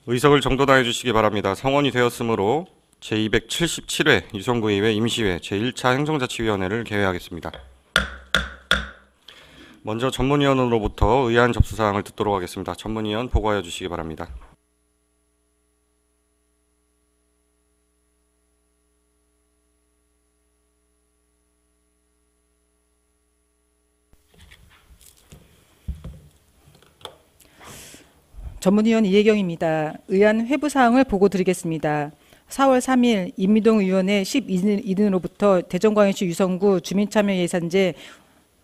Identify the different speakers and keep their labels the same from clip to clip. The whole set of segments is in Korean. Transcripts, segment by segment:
Speaker 1: 의석을 정돈하여 주시기 바랍니다. 성원이 되었으므로 제277회 유성구의회 임시회 제1차 행정자치위원회를 개회하겠습니다. 먼저 전문위원으로부터 의안 접수사항을 듣도록 하겠습니다. 전문위원 보고하여 주시기 바랍니다.
Speaker 2: 전문위원 이혜경입니다. 의안 회부사항을 보고 드리겠습니다. 4월 3일 임미동 의원의 12인으로부터 대전광역시 유성구 주민참여예산제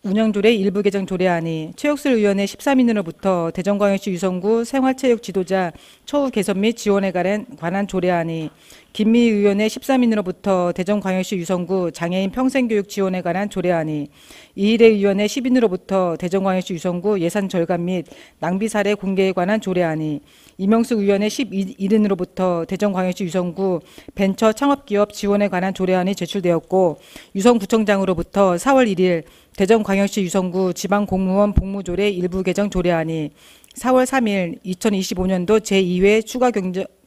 Speaker 2: 운영조례 일부 개정 조례안이, 최옥슬 의원의 13인으로부터 대전광역시 유성구 생활체육 지도자 처우 개선 및 지원에 관한 조례안이, 김미 의원의 13인으로부터 대전광역시 유성구 장애인 평생교육 지원에 관한 조례안이, 이일혜 의원의 10인으로부터 대전광역시 유성구 예산 절감 및 낭비 사례 공개에 관한 조례안이, 이명숙 의원의 11인으로부터 대전광역시 유성구 벤처 창업기업 지원에 관한 조례안이 제출되었고, 유성구청장으로부터 4월 1일 대전광역시 유성구 지방공무원 복무조례 일부 개정 조례안이, 4월 3일 2025년도 제2회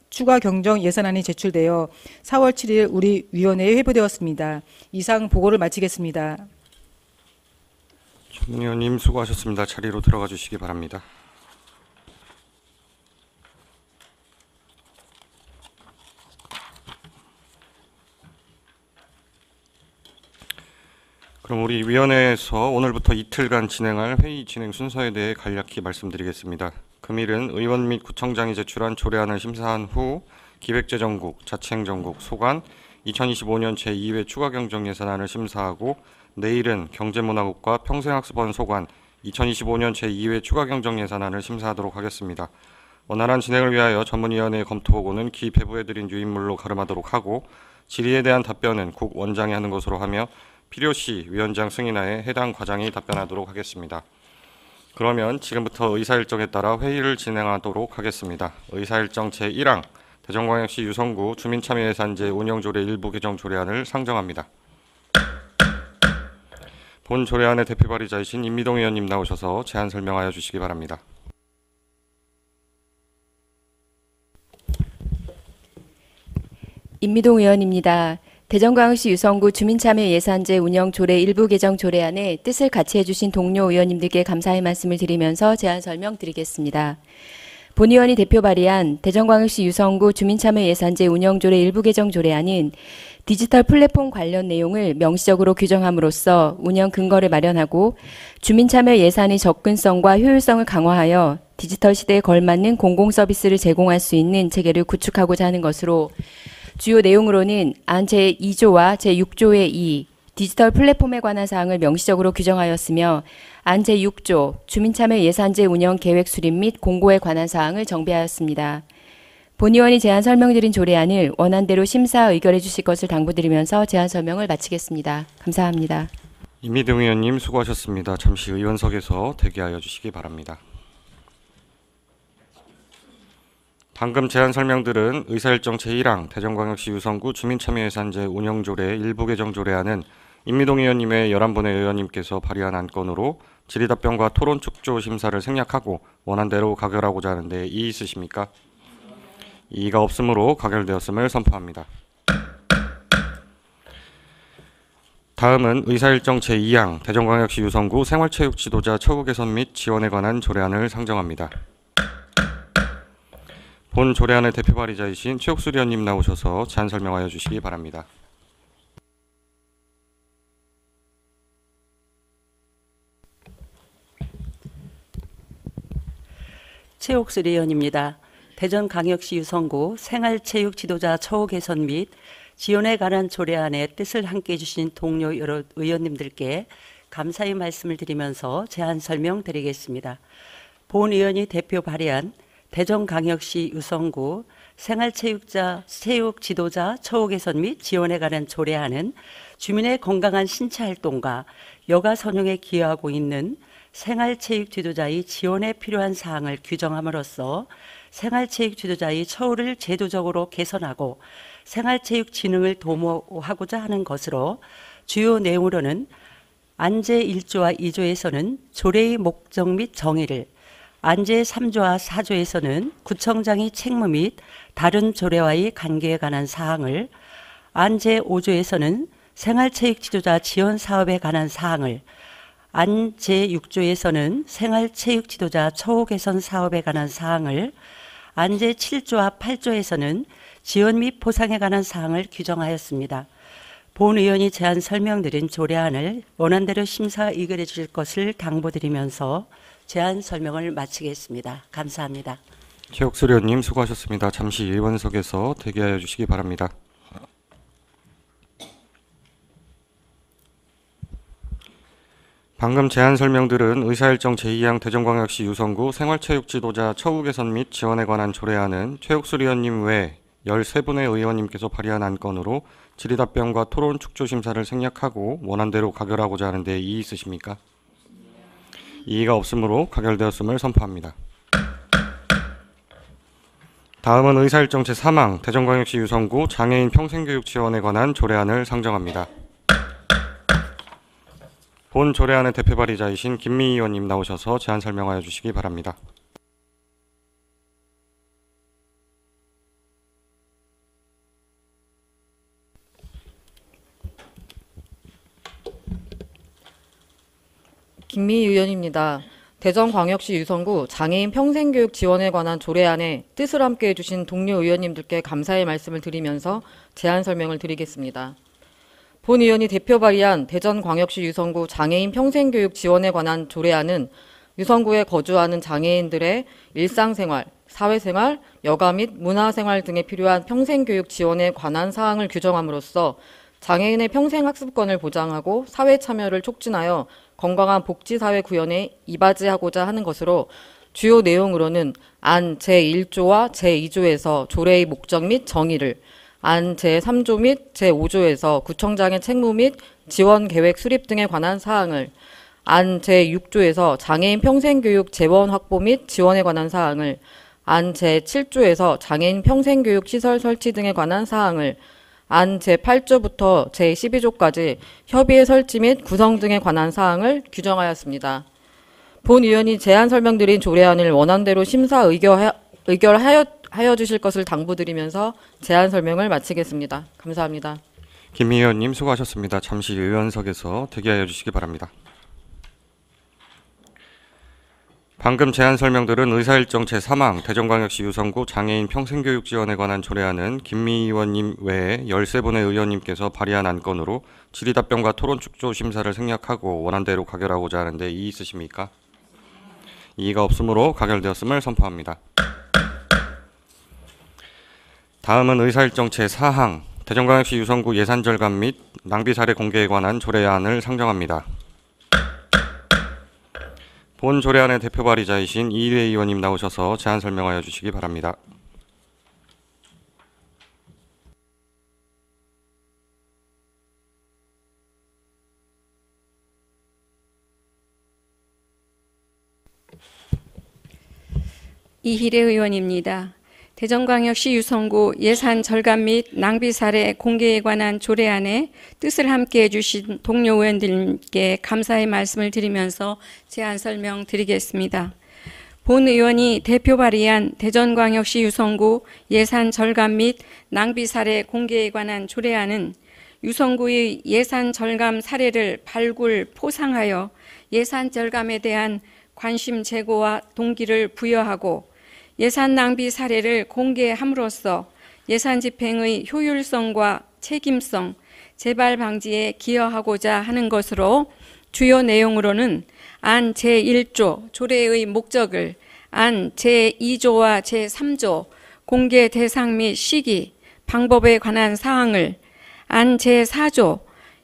Speaker 2: 추가 경정 예산안이 제출되어 4월 7일 우리 위원회에 회부되었습니다. 이상 보고를 마치겠습니다.
Speaker 1: 전문위원님 수고하셨습니다. 자리로 들어가 주시기 바랍니다. 그럼 우리 위원회에서 오늘부터 이틀간 진행할 회의 진행 순서에 대해 간략히 말씀드리겠습니다. 금일은 의원 및 구청장이 제출한 조례안을 심사한 후 기획재정국, 자치행정국, 소관, 2025년 제2회 추가경정 예산안을 심사하고, 내일은 경제문화국과 평생학습원 소관, 2025년 제2회 추가경정 예산안을 심사하도록 하겠습니다. 원활한 진행을 위하여 전문위원회의 검토보고는 기 배부해드린 유인물로 가름하도록 하고, 질의에 대한 답변은 국 원장이 하는 것으로 하며 필요시 위원장 승인하에 해당 과장이 답변하도록 하겠습니다. 그러면 지금부터 의사일정에 따라 회의를 진행하도록 하겠습니다. 의사일정 제1항 대전광역시 유성구 주민참여예산제 운영조례 일부 개정 조례안을 상정합니다. 본 조례안의 대표 발의자이신 임미동 의원님 나오셔서 제안 설명하여 주시기 바랍니다.
Speaker 3: 임미동 의원입니다. 대전광역시 유성구 주민참여예산제 운영조례 일부 개정 조례안에 뜻을 같이 해주신 동료 의원님들께 감사의 말씀을 드리면서 제안 설명드리겠습니다. 본 의원이 대표 발의한 대전광역시 유성구 주민참여예산제 운영조례 일부 개정 조례안은 디지털 플랫폼 관련 내용을 명시적으로 규정함으로써 운영 근거를 마련하고 주민참여 예산의 접근성과 효율성을 강화하여 디지털 시대에 걸맞는 공공서비스를 제공할 수 있는 체계를 구축하고자 하는 것으로, 주요 내용으로는 안 제2조와 제6조의 2 디지털 플랫폼에 관한 사항을 명시적으로 규정하였으며, 안 제6조 주민참여 예산제 운영 계획 수립 및 공고에 관한 사항을 정비하였습니다. 본 의원이 제안 설명드린 조례안을 원안대로 심사 의결해 주실 것을 당부드리면서 제안 설명을 마치겠습니다. 감사합니다.
Speaker 1: 임미동 의원님 수고하셨습니다. 잠시 의원석에서 대기하여 주시기 바랍니다. 방금 제안 설명들은 의사일정 제1항 대전광역시 유성구 주민참여예산제 운영조례 일부 개정 조례안은 임미동 의원님의 11분의 의원님께서 발의한 안건으로 질의답변과 토론 축조 심사를 생략하고 원안대로 가결하고자 하는데 이의 있으십니까? 이의가 없으므로 가결되었음을 선포합니다. 다음은 의사일정 제2항 대전광역시 유성구 생활체육 지도자 처우 개선 및 지원에 관한 조례안을 상정합니다. 본 조례안의 대표 발의자이신 최옥슬 의원님 나오셔서 제안 설명하여 주시기 바랍니다.
Speaker 4: 최옥슬 의원입니다. 대전광역시 유성구 생활체육 지도자 처우 개선 및 지원에 관한 조례안에 뜻을 함께해 주신 동료 여러 의원님들께 감사의 말씀을 드리면서 제안 설명드리겠습니다. 본 의원이 대표 발의한 대전광역시 유성구 생활체육 지도자 처우 개선 및 지원에 관한 조례안은 주민의 건강한 신체 활동과 여가 선용에 기여하고 있는 생활체육 지도자의 지원에 필요한 사항을 규정함으로써 생활체육 지도자의 처우를 제도적으로 개선하고 생활체육 진흥을 도모하고자 하는 것으로, 주요 내용으로는 안제 1조와 2조에서는 조례의 목적 및 정의를, 안제 3조와 4조에서는 구청장이 책무 및 다른 조례와의 관계에 관한 사항을, 안제 5조에서는 생활체육 지도자 지원 사업에 관한 사항을, 안제 6조에서는 생활체육 지도자 처우 개선 사업에 관한 사항을, 안제 7조와 8조에서는 지원 및 보상에 관한 사항을 규정하였습니다. 본 의원이 제안 설명드린 조례안을 원안대로 심사 의결해 주실 것을 당부드리면서 제안 설명을 마치겠습니다. 감사합니다.
Speaker 1: 최옥수 의원님 수고하셨습니다. 잠시 의원석에서 대기하여 주시기 바랍니다. 방금 제안 설명들은 의사일정 제2항 대전광역시 유성구 생활체육 지도자 처우 개선 및 지원에 관한 조례안은 최옥수 의원님 외 13분의 의원님께서 발의한 안건으로 질의답변과 토론 축조 심사를 생략하고 원안대로 가결하고자 하는데 이의 있으십니까? 이의가 없으므로 가결되었음을 선포합니다. 다음은 의사일정 제3항 대전광역시 유성구 장애인 평생교육 지원에 관한 조례안을 상정합니다. 본 조례안의 대표 발의자이신 김미희 의원님 나오셔서 제안 설명하여 주시기 바랍니다.
Speaker 5: 김미희 의원입니다. 대전광역시 유성구 장애인 평생교육 지원에 관한 조례안에 뜻을 함께 해주신 동료 의원님들께 감사의 말씀을 드리면서 제안 설명을 드리겠습니다. 본 의원이 대표 발의한 대전광역시 유성구 장애인 평생교육 지원에 관한 조례안은 유성구에 거주하는 장애인들의 일상생활, 사회생활, 여가 및 문화생활 등에 필요한 평생교육 지원에 관한 사항을 규정함으로써 장애인의 평생학습권을 보장하고 사회 참여를 촉진하여 건강한 복지사회 구현에 이바지하고자 하는 것으로 주요 내용으로는 안 제1조와 제2조에서 조례의 목적 및 정의를, 안 제3조 및 제5조에서 구청장의 책무 및 지원 계획 수립 등에 관한 사항을, 안 제6조에서 장애인 평생교육 재원 확보 및 지원에 관한 사항을, 안 제7조에서 장애인 평생교육 시설 설치 등에 관한 사항을, 안 제8조부터 제12조까지 협의회 설치 및 구성 등에 관한 사항을 규정하였습니다. 본 의원이 제안 설명드린 조례안을 원안대로 심사 의결하여 주실 것을 당부드리면서 제안 설명을 마치겠습니다. 감사합니다.
Speaker 1: 김미희 의원님 수고하셨습니다. 잠시 의원석에서 대기하여 주시기 바랍니다. 방금 제안 설명들은 의사일정 제3항 대전광역시 유성구 장애인 평생교육 지원에 관한 조례안은 김미희 의원님 외에 13분의 의원님께서 발의한 안건으로 질의답변과 토론 축조 심사를 생략하고 원안대로 가결하고자 하는데 이의 있으십니까? 이의가 없으므로 가결되었음을 선포합니다. 다음은 의사일정 제4항 대전광역시 유성구 예산 절감 및 낭비 사례 공개에 관한 조례안을 상정합니다. 본 조례안의 대표 발의자이신 이일회 의원님 나오셔서 제안 설명하여 주시기 바랍니다.
Speaker 6: 이희래 의원입니다. 대전광역시 유성구 예산 절감 및 낭비 사례 공개에 관한 조례안에 뜻을 함께해 주신 동료 의원들께 감사의 말씀을 드리면서 제안 설명 드리겠습니다. 본 의원이 대표 발의한 대전광역시 유성구 예산 절감 및 낭비 사례 공개에 관한 조례안은 유성구의 예산 절감 사례를 발굴, 포상하여 예산 절감에 대한 관심 제고와 동기를 부여하고 예산 낭비 사례를 공개함으로써 예산 집행의 효율성과 책임성, 재발 방지에 기여하고자 하는 것으로 주요 내용으로는 안 제1조 조례의 목적을, 안 제2조와 제3조 공개 대상 및 시기, 방법에 관한 사항을, 안 제4조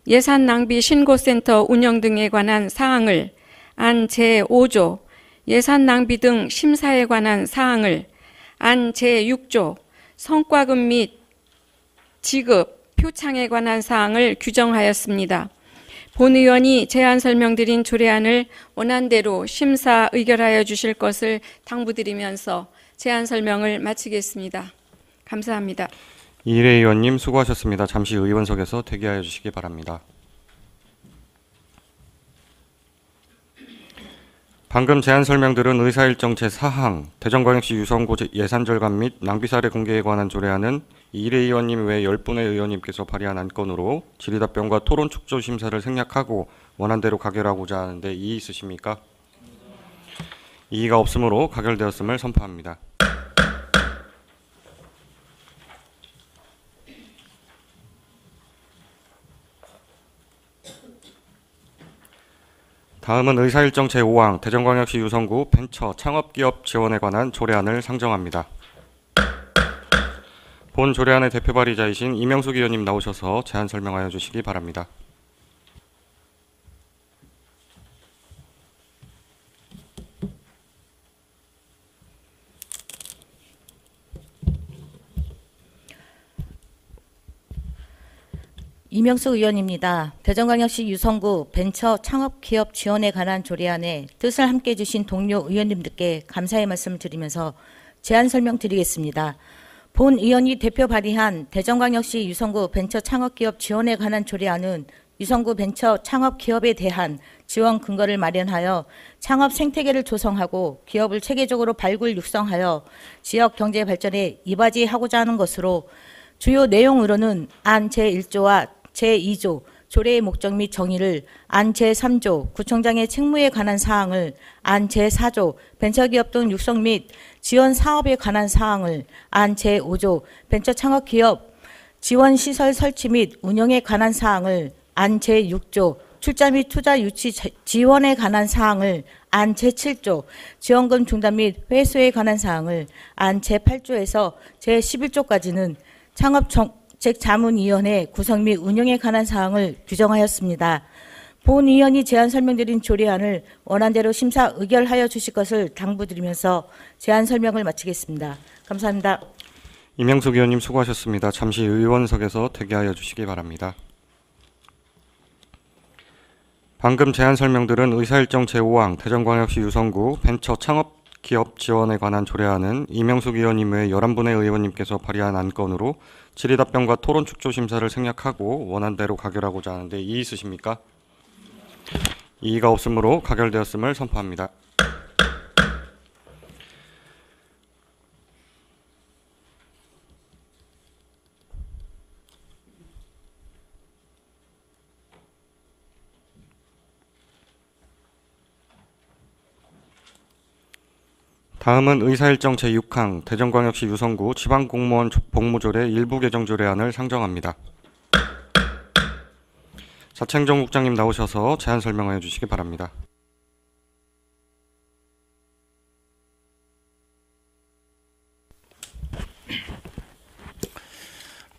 Speaker 6: 예산 낭비 신고센터 운영 등에 관한 사항을, 안 제5조 예산 낭비 등 심사에 관한 사항을, 안 제6조 성과금 및 지급, 표창에 관한 사항을 규정하였습니다. 본 의원이 제안 설명드린 조례안을 원안대로 심사 의결하여 주실 것을 당부드리면서 제안 설명을 마치겠습니다. 감사합니다.
Speaker 1: 이일회 의원님 수고하셨습니다. 잠시 의원석에서 대기하여 주시기 바랍니다. 방금 제안 설명들은 의사일정 제4항 대전광역시 유성구 예산 절감 및 낭비 사례 공개에 관한 조례안은 이일혜 의원님 외 10분의 의원님께서 발의한 안건으로 질의답변과 토론 축조 심사를 생략하고 원안대로 가결하고자 하는데 이의 있으십니까? 이의가 없으므로 가결되었음을 선포합니다. 다음은 의사일정 제5항 대전광역시 유성구 벤처 창업기업 지원에 관한 조례안을 상정합니다. 본 조례안의 대표 발의자이신 이명숙 의원님 나오셔서 제안 설명하여 주시기 바랍니다.
Speaker 7: 이명숙 의원입니다. 대전광역시 유성구 벤처 창업기업 지원에 관한 조례안에 뜻을 함께해 주신 동료 의원님들께 감사의 말씀을 드리면서 제안 설명드리겠습니다. 본 의원이 대표 발의한 대전광역시 유성구 벤처 창업기업 지원에 관한 조례안은 유성구 벤처 창업기업에 대한 지원 근거를 마련하여 창업 생태계를 조성하고 기업을 체계적으로 발굴 육성하여 지역 경제 발전에 이바지하고자 하는 것으로 주요 내용으로는 안 제1조와 제2조 조례의 목적 및 정의를, 안 제3조 구청장의 책무에 관한 사항을, 안 제4조 벤처기업 등 육성 및 지원 사업에 관한 사항을, 안 제5조 벤처 창업기업 지원시설 설치 및 운영에 관한 사항을, 안 제6조 출자 및 투자 유치 지원에 관한 사항을, 안 제7조 지원금 중단 및 회수에 관한 사항을, 안 제8조에서 제11조까지는 창업정책자문위원회 구성 및 운영에 관한 사항을 규정하였습니다. 본 의원이 제안 설명드린 조례안을 원안대로 심사 의결하여 주실 것을 당부드리면서 제안 설명을 마치겠습니다. 감사합니다.
Speaker 1: 이명숙 의원님 수고하셨습니다. 잠시 의원석에서 대기하여 주시기 바랍니다. 방금 제안 설명들은 의사일정 제5항 대전광역시 유성구 벤처 창업기업 지원에 관한 조례안은 이명숙 의원님 외 11분의 의원님께서 발의한 안건으로 질의답변과 토론 축조 심사를 생략하고 원안대로 가결하고자 하는데 이의 있으십니까? 이의가 없으므로 가결되었음을 선포합니다. 다음은 의사일정 제6항 대전광역시 유성구 지방공무원 복무조례 일부 개정 조례안을 상정합니다. 자채행정 국장님 나오셔서 제안 설명하여 주시기 바랍니다.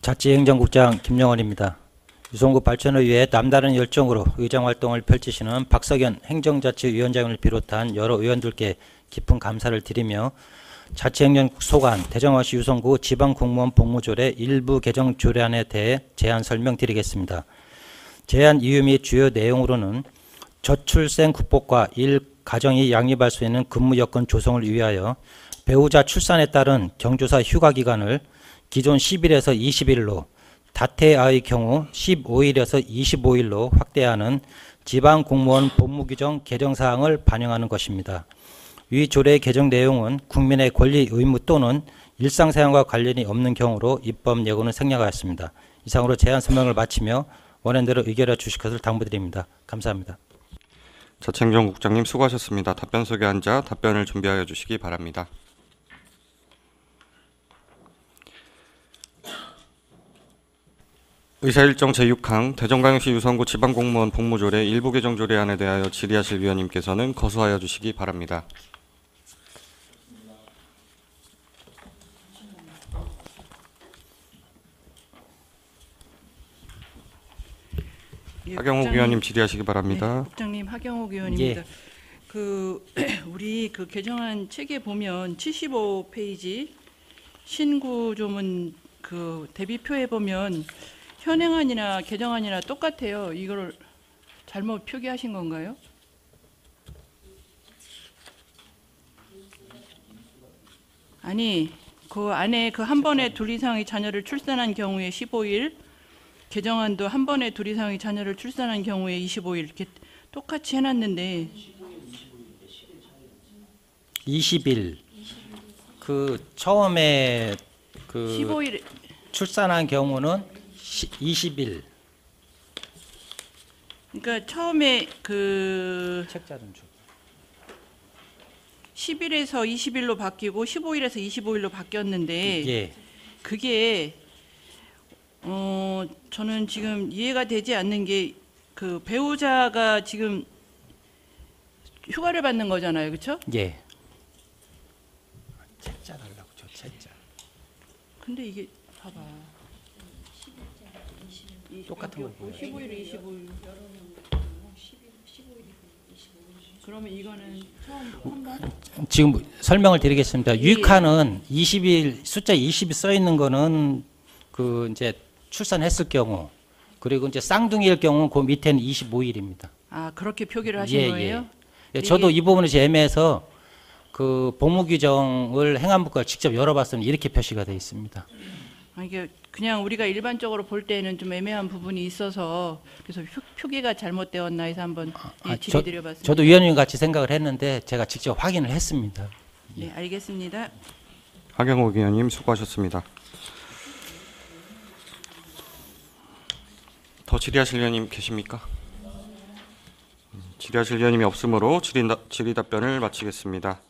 Speaker 8: 자치행정국장 김영원입니다. 유성구 발전을 위해 남다른 열정으로 의정활동을 펼치시는 박석연 행정자치위원장을 비롯한 여러 의원들께 깊은 감사를 드리며 자치행정국 소관 대전광역시 유성구 지방공무원 복무조례 일부 개정 조례안에 대해 제안 설명드리겠습니다. 제안 이유 및 주요 내용으로는 저출생 국복과 가정이 양립할 수 있는 근무 여건 조성을 위하여 배우자 출산에 따른 경조사 휴가 기간을 기존 10일에서 20일로 다태아의 경우 15일에서 25일로 확대하는 지방공무원 복무규정 개정사항을 반영하는 것입니다. 위 조례의 개정 내용은 국민의 권리, 의무 또는 일상사항과 관련이 없는 경우로 입법 예고는 생략하였습니다. 이상으로 제안 설명을 마치며 원안대로 의결해 주실 것을 당부드립니다. 감사합니다.
Speaker 1: 자채행정국장님 수고하셨습니다. 답변석에 앉아 답변을 준비하여 주시기 바랍니다. 의사일정 제6항 대전광역시 유성구 지방공무원 복무조례 일부 개정 조례안에 대하여 질의하실 위원님께서는 거수하여 주시기 바랍니다.
Speaker 9: 예,
Speaker 1: 하경욱 의원님 질의하시기 바랍니다.
Speaker 9: 네, 국장님 하경욱 의원입니다. 우리 그 개정안 책에 보면 75페이지 신구조문 그 대비표에 보면 현행안이나 개정안이나 똑같아요. 이걸 잘못 표기하신 건가요? 아니, 그 안에 그 한 번에 둘 이상의 자녀를 출산한 경우에 15일, 개정안도 한 번에 둘 이상의 자녀를 출산한 경우에 25일 이렇게 똑같이 해놨는데
Speaker 8: 20일 그 처음에 그
Speaker 9: 15일
Speaker 8: 출산한 경우는 20일.
Speaker 9: 그러니까 처음에 그
Speaker 8: 책자 좀 줘.
Speaker 9: 10일에서 20일로 바뀌고 15일에서 25일로 바뀌었는데
Speaker 8: 예.
Speaker 9: 그게 저는 지금 이해가 되지 않는 게 그 배우자가 지금 휴가를 받는 거잖아요. 그렇죠?
Speaker 8: 예. 책자 달라고 줘. 책자.
Speaker 9: 근데 이게 봐봐.
Speaker 8: 똑같은 걸 보여.
Speaker 9: 15일, 25일. 그러면 이거는 처음 한 번?
Speaker 8: 지금 설명을 드리겠습니다. 유익하는 20일 숫자 20이 써 있는 거는 그 이제 출산했을 경우, 그리고 이제 쌍둥이일 경우 그 밑에는 25일입니다.
Speaker 9: 아, 그렇게 표기를 하신 거예요?
Speaker 8: 예, 저도 이 부분이 좀 애매해서 그 복무 규정을 행안부가 직접 열어봤으면 이렇게 표시가 되어 있습니다.
Speaker 9: 아, 이게 그냥 우리가 일반적으로 볼 때는 좀 애매한 부분이 있어서 그래서 표기가 잘못되었나 해서 한번 질의드려봤습니다.
Speaker 8: 저도 위원님 같이 생각을 했는데 제가 직접 확인을 했습니다.
Speaker 9: 네, 알겠습니다.
Speaker 1: 하경욱 위원님 수고하셨습니다. 더 질의하실 위원님 계십니까? 질의하실 위원님이 없으므로 질의 답변을 마치겠습니다.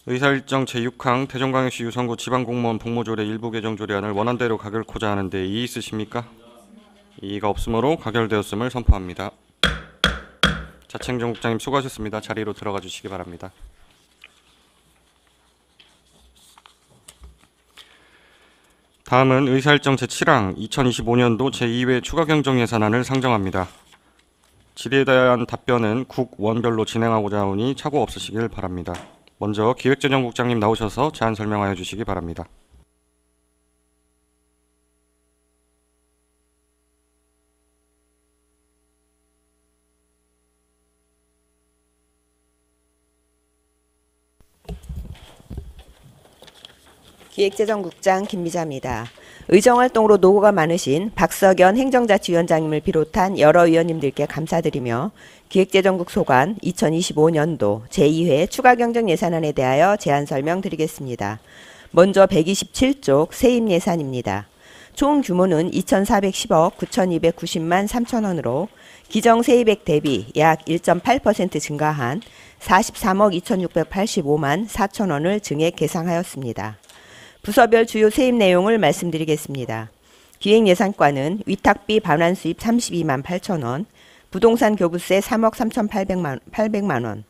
Speaker 1: 의사일정 제6항 대전광역시 유성구 지방공무원 복무조례 일부 개정 조례안을 원안대로 가결코자 하는데 이의 있으십니까? 이의가 없으므로 가결되었음을 선포합니다. 자치행정국장님 수고하셨습니다. 자리로 들어가 주시기 바랍니다. 다음은 의사일정 제7항 2025년도 제2회 추가경정예산안을 상정합니다. 질의에 대한 답변은 국원별로 진행하고자 하오니 착오 없으시길 바랍니다. 먼저 기획재정국장님 나오셔서 제안 설명하여 주시기 바랍니다.
Speaker 10: 기획재정국장 김미자입니다. 의정활동으로 노고가 많으신 박석연 행정자치위원장님을 비롯한 여러 위원님들께 감사드리며 기획재정국 소관 2025년도 제2회 추가경정예산안에 대하여 제안 설명드리겠습니다. 먼저 127쪽 세입예산입니다. 총 규모는 2,410억 9,290만 3천 원으로 기정세입액 대비 약 1.8% 증가한 43억 2,685만 4천 원을 증액 계상하였습니다. 부서별 주요 세입 내용을 말씀드리겠습니다. 기획예산과는 위탁비 반환 수입 32만 8천 원, 부동산 교부세 3억 3,800만 원,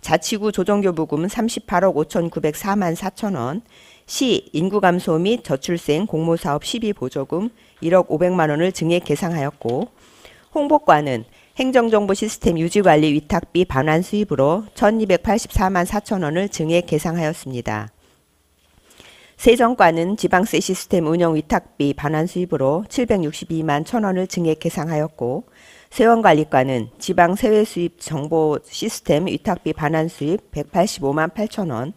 Speaker 10: 자치구 조정교부금 38억 5,904만 4천 원, 시 인구감소 및 저출생 공모사업 시비 보조금 1억 500만 원을 증액 계상하였고, 홍보과는 행정정보시스템 유지관리 위탁비 반환 수입으로 1,284만 4천 원을 증액 계상하였습니다. 세정과는 지방세 시스템 운영 위탁비 반환 수입으로 762만 1천 원을 증액 계상하였고, 세원관리과는 지방세외 수입 정보 시스템 위탁비 반환 수입 185만 8천 원,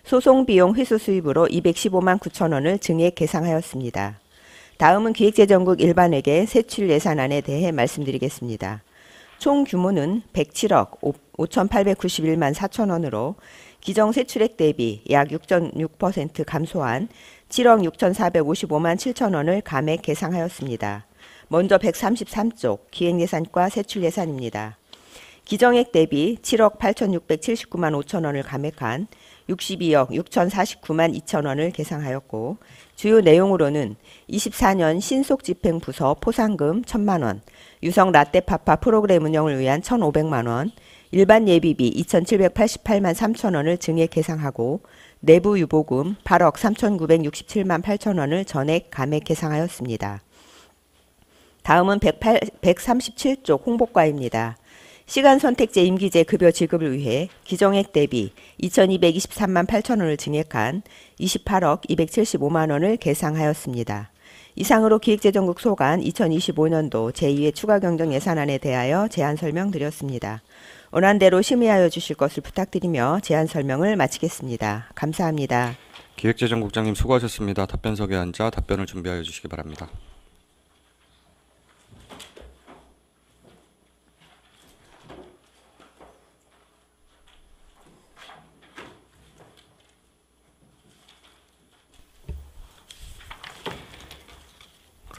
Speaker 10: 소송비용 회수 수입으로 215만 9천 원을 증액 계상하였습니다. 다음은 기획재정국 일반회계 세출 예산안에 대해 말씀드리겠습니다. 총 규모는 107억 5,891만 4천 원으로 기정세출액 대비 약 6.6% 감소한 7억 6,455만 7천 원을 감액 계상하였습니다. 먼저 133쪽 기획예산과 세출예산입니다. 기정액 대비 7억 8,679만 5천 원을 감액한 62억 6,049만 2천 원을 계상하였고, 주요 내용으로는 24년 신속집행부서 포상금 1,000만 원, 유성 라떼파파 프로그램 운영을 위한 1,500만 원, 일반 예비비 2,788만 3천 원을 증액 계상하고, 내부 유보금 8억 3,967만 8천 원을 전액 감액 계상하였습니다. 다음은 137쪽 홍보과입니다. 시간선택제 임기제 급여 지급을 위해 기정액 대비 2,223만 8천 원을 증액한 28억 275만 원을 계상하였습니다. 이상으로 기획재정국 소관 2025년도 제2회 추가경정예산안에 대하여 제안 설명드렸습니다. 원안대로 심의하여 주실 것을 부탁드리며 제안 설명을 마치겠습니다. 감사합니다.
Speaker 1: 기획재정국장님 수고하셨습니다. 답변석에 앉아 답변을 준비하여 주시기 바랍니다.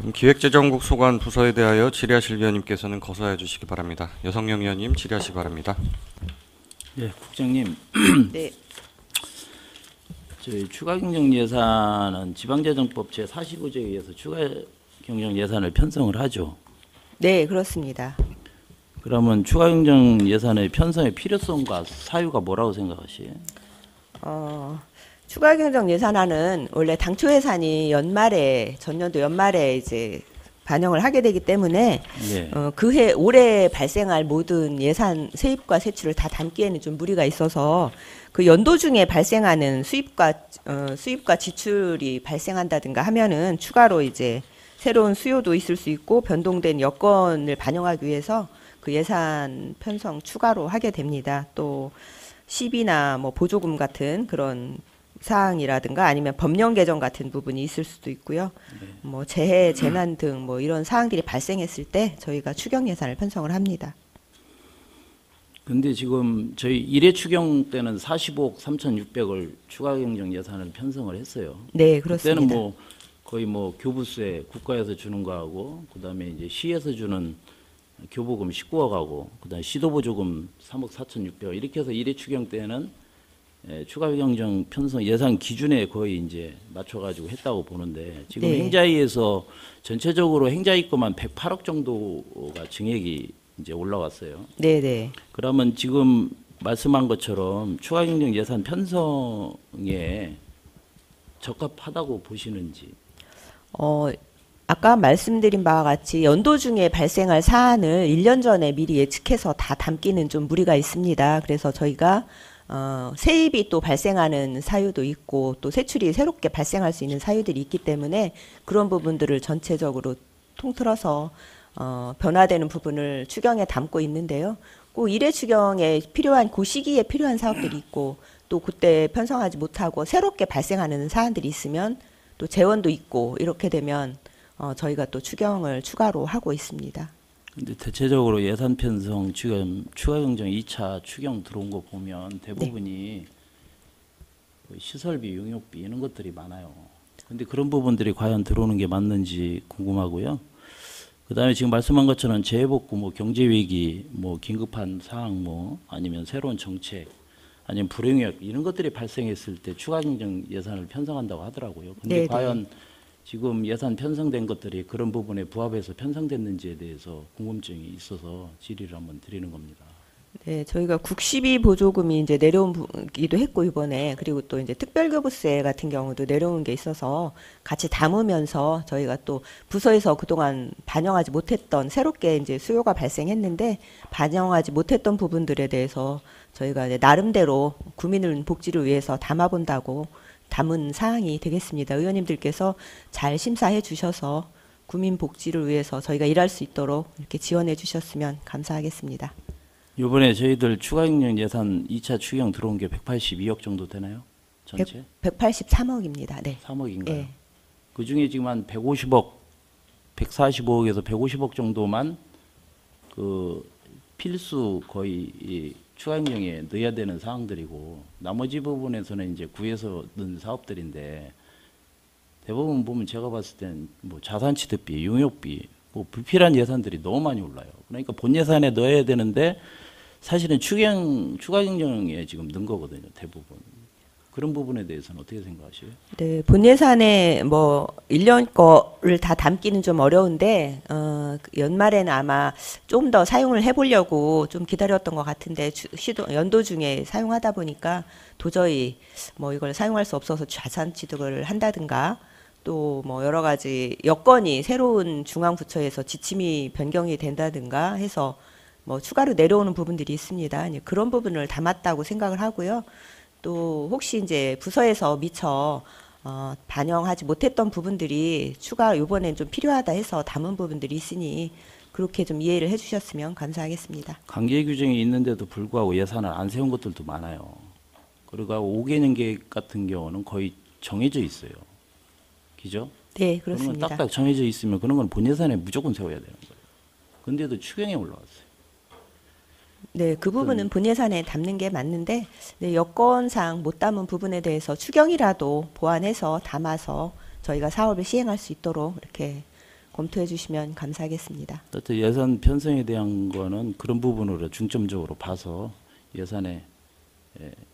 Speaker 1: 그럼 기획재정국 소관 부서에 대하여 질의하실 위원님께서는 거서해 주시기 바랍니다. 여성영 위원님 질의하시기 바랍니다.
Speaker 11: 네, 국장님.
Speaker 10: 네.
Speaker 11: 저희 추가 경정 예산은 지방재정법 제45조에 의해서 추가 경정 예산을 편성을 하죠.
Speaker 10: 네, 그렇습니다.
Speaker 11: 그러면 추가 경정 예산의 편성의 필요성과 사유가 뭐라고 생각하시요?
Speaker 10: 추가 경정 예산안은 원래 당초 예산이 연말에 전년도 연말에 이제 반영을 하게 되기 때문에
Speaker 11: 네.
Speaker 10: 그해 올해 발생할 모든 예산 세입과 세출을 다 담기에는 좀 무리가 있어서 그 연도 중에 발생하는 수입과 지출이 발생한다든가 하면은 추가로 이제 새로운 수요도 있을 수 있고 변동된 여건을 반영하기 위해서 그 예산 편성 추가로 하게 됩니다. 또 시비나 뭐 보조금 같은 그런 사항이라든가 아니면 법령 개정 같은 부분이 있을 수도 있고요. 뭐 재해, 재난 등 뭐 이런 사항들이 발생했을 때 저희가 추경 예산을 편성을 합니다.
Speaker 11: 근데 지금 저희 1회 추경 때는 45억 3,600을 추가 경정 예산을 편성을 했어요.
Speaker 10: 네, 그렇습니다.
Speaker 11: 그때는 뭐 거의 뭐 교부세 국가에서 주는 거하고 그다음에 이제 시에서 주는 교부금 19억하고 그다음에 시도보조금 3억 4,600억 이렇게 해서 1회 추경 때는 추가 경정 편성 예산 기준에 거의 이제 맞춰가지고 했다고 보는데 지금
Speaker 10: 네.
Speaker 11: 행자위에서 전체적으로 행자위 것만 108억 정도가 증액이 이제 올라왔어요.
Speaker 10: 네네.
Speaker 11: 그러면 지금 말씀한 것처럼 추가 경정 예산 편성에 적합하다고 보시는지?
Speaker 10: 아까 말씀드린 바와 같이 연도 중에 발생할 사안을 1년 전에 미리 예측해서 다 담기는 좀 무리가 있습니다. 그래서 저희가 세입이 또 발생하는 사유도 있고 또 세출이 새롭게 발생할 수 있는 사유들이 있기 때문에 그런 부분들을 전체적으로 통틀어서 변화되는 부분을 추경에 담고 있는데요. 꼭 1회 추경에 필요한 그 시기에 필요한 사업들이 있고 또 그때 편성하지 못하고 새롭게 발생하는 사안들이 있으면 또 재원도 있고 이렇게 되면 저희가 또 추경을 추가로 하고 있습니다.
Speaker 11: 근데 대체적으로 예산 편성 지금 추가 경정 2차 추경 들어온 거 보면 대부분이 시설비, 용역비 이런 것들이 많아요. 근데 그런 부분들이 과연 들어오는 게 맞는지 궁금하고요. 그다음에 지금 말씀한 것처럼 재해복구, 뭐 경제위기, 뭐 긴급한 사항, 뭐 아니면 새로운 정책, 아니면 불용역 이런 것들이 발생했을 때 추가 경정 예산을 편성한다고 하더라고요. 근데
Speaker 10: 네네.
Speaker 11: 과연 지금 예산 편성된 것들이 그런 부분에 부합해서 편성됐는지에 대해서 궁금증이 있어서 질의를 한번 드리는 겁니다.
Speaker 10: 네, 저희가 국시비 보조금이 이제 내려오기도 했고 이번에 그리고 또 이제 특별교부세 같은 경우도 내려온 게 있어서 같이 담으면서 저희가 또 부서에서 그동안 반영하지 못했던 새롭게 이제 수요가 발생했는데 반영하지 못했던 부분들에 대해서 저희가 이제 나름대로 국민을 복지를 위해서 담아본다고 담은 사항이 되겠습니다. 의원님들께서 잘 심사해 주셔서 국민 복지를 위해서 저희가 일할 수 있도록 이렇게 지원해 주셨으면 감사하겠습니다.
Speaker 11: 이번에 저희들 추가 경정 예산 2차 추경 들어온 게 182억 정도 되나요? 전체?
Speaker 10: 183억입니다. 네.
Speaker 11: 3억인가요?
Speaker 10: 예.
Speaker 11: 그 중에 지금 한 150억, 145억에서 150억 정도만 그 필수 거의 이 추가 경정에 넣어야 되는 사항들이고 나머지 부분에서는 이제 구에서 넣은 사업들인데 대부분 보면 제가 봤을 땐 뭐 자산 취득비, 용역비, 뭐 불필요한 예산들이 너무 많이 올라요. 그러니까 본 예산에 넣어야 되는데 사실은 추가 경정에 지금 넣은 거거든요, 대부분. 그런 부분에 대해서는 어떻게 생각하세요?
Speaker 10: 네, 본 예산에 뭐 1년 거를 다 담기는 좀 어려운데 연말에는 아마 좀 더 사용을 해보려고 좀 기다렸던 것 같은데 연도 중에 사용하다 보니까 도저히 뭐 이걸 사용할 수 없어서 자산 취득을 한다든가 또 뭐 여러 가지 여건이 새로운 중앙부처에서 지침이 변경이 된다든가 해서 뭐 추가로 내려오는 부분들이 있습니다. 그런 부분을 담았다고 생각을 하고요. 또 혹시 이제 부서에서 미처 반영하지 못했던 부분들이 추가 이번엔 좀 필요하다 해서 담은 부분들이 있으니 그렇게 좀 이해를 해주셨으면 감사하겠습니다.
Speaker 11: 관계 규정이 있는데도 불구하고 예산을 안 세운 것들도 많아요. 그리고 5개년 계획 같은 경우는 거의 정해져 있어요. 그죠?
Speaker 10: 네,
Speaker 11: 그런
Speaker 10: 그렇습니다.
Speaker 11: 건 딱딱 정해져 있으면 그런 건 본 예산에 무조건 세워야 되는 거예요. 근데도 추경에 올라왔어요.
Speaker 10: 네, 그 부분은 본 예산에 담는 게 맞는데 네, 여건상 못 담은 부분에 대해서 추경이라도 보완해서 담아서 저희가 사업을 시행할 수 있도록 이렇게 검토해 주시면 감사하겠습니다.
Speaker 11: 하여튼 예산 편성에 대한 거는 그런 부분으로 중점적으로 봐서 예산에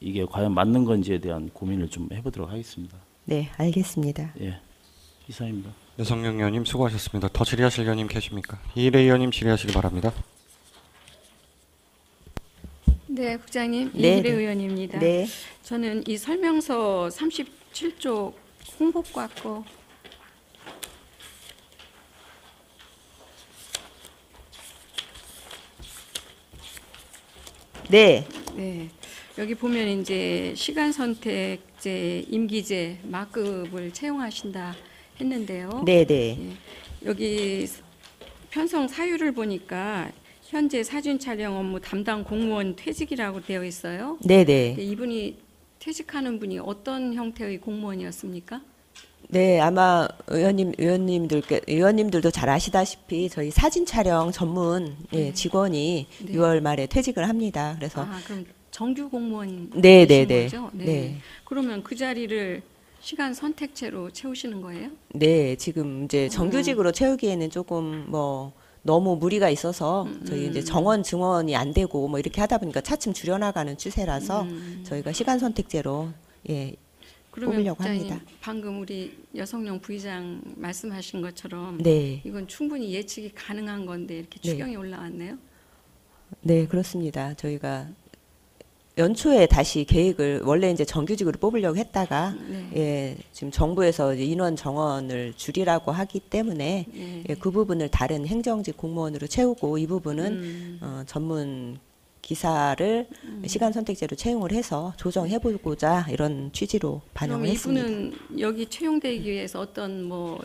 Speaker 11: 이게 과연 맞는 건지에 대한 고민을 좀 해보도록 하겠습니다.
Speaker 10: 네, 알겠습니다.
Speaker 11: 예, 이상입니다.
Speaker 1: 여성영 의원님 수고하셨습니다. 더 질의하실 의원님 계십니까? 이일혜 의원님 질의하시기 바랍니다.
Speaker 6: 네, 국장님.
Speaker 10: 네,
Speaker 6: 이일혜
Speaker 10: 네.
Speaker 6: 의원입니다.
Speaker 10: 네.
Speaker 6: 저는 이 설명서 37쪽 홍보과 거
Speaker 10: 네.
Speaker 6: 네. 여기 보면 이제 시간 선택제, 임기제, 마급을 채용하신다 했는데요.
Speaker 10: 네, 네.
Speaker 6: 예. 여기 편성 사유를 보니까 현재 사진 촬영 업무 담당 공무원 퇴직이라고 되어 있어요.
Speaker 10: 네, 네.
Speaker 6: 이분이 퇴직하는 분이 어떤 형태의 공무원이었습니까?
Speaker 10: 네, 아마 의원님들도 잘 아시다시피 저희 사진 촬영 전문 직원이
Speaker 6: 네.
Speaker 10: 6월 말에 퇴직을 합니다. 그래서
Speaker 6: 그럼 정규 공무원
Speaker 10: 네,
Speaker 6: 되신
Speaker 10: 네, 네.
Speaker 6: 거죠?
Speaker 10: 네.
Speaker 6: 그러면 그 자리를 시간 선택제로 채우시는 거예요?
Speaker 10: 네, 지금 이제 정규직으로 채우기에는 조금 뭐 너무 무리가 있어서 저희 이제 정원 증원이 안 되고 뭐 이렇게 하다 보니까 차츰 줄여나가는 추세라서 저희가 시간 선택제로
Speaker 6: 그러면
Speaker 10: 뽑으려고
Speaker 6: 국장님,
Speaker 10: 합니다.
Speaker 6: 방금 우리 여성용 부의장 말씀하신 것처럼
Speaker 10: 네.
Speaker 6: 이건 충분히 예측이 가능한 건데 이렇게
Speaker 10: 네.
Speaker 6: 추경이 올라왔네요.
Speaker 10: 네, 그렇습니다. 저희가 연초에 다시 계획을 원래 이제 정규직으로 뽑으려고 했다가 지금 정부에서 이제 인원 정원을 줄이라고 하기 때문에 그 부분을 다른 행정직 공무원으로 채우고 이 부분은 전문 기사를 시간 선택제로 채용을 해서 조정해보고자 이런 취지로 반영을
Speaker 6: 그럼
Speaker 10: 했습니다.
Speaker 6: 이분은 여기 채용되기 위해서 어떤 뭐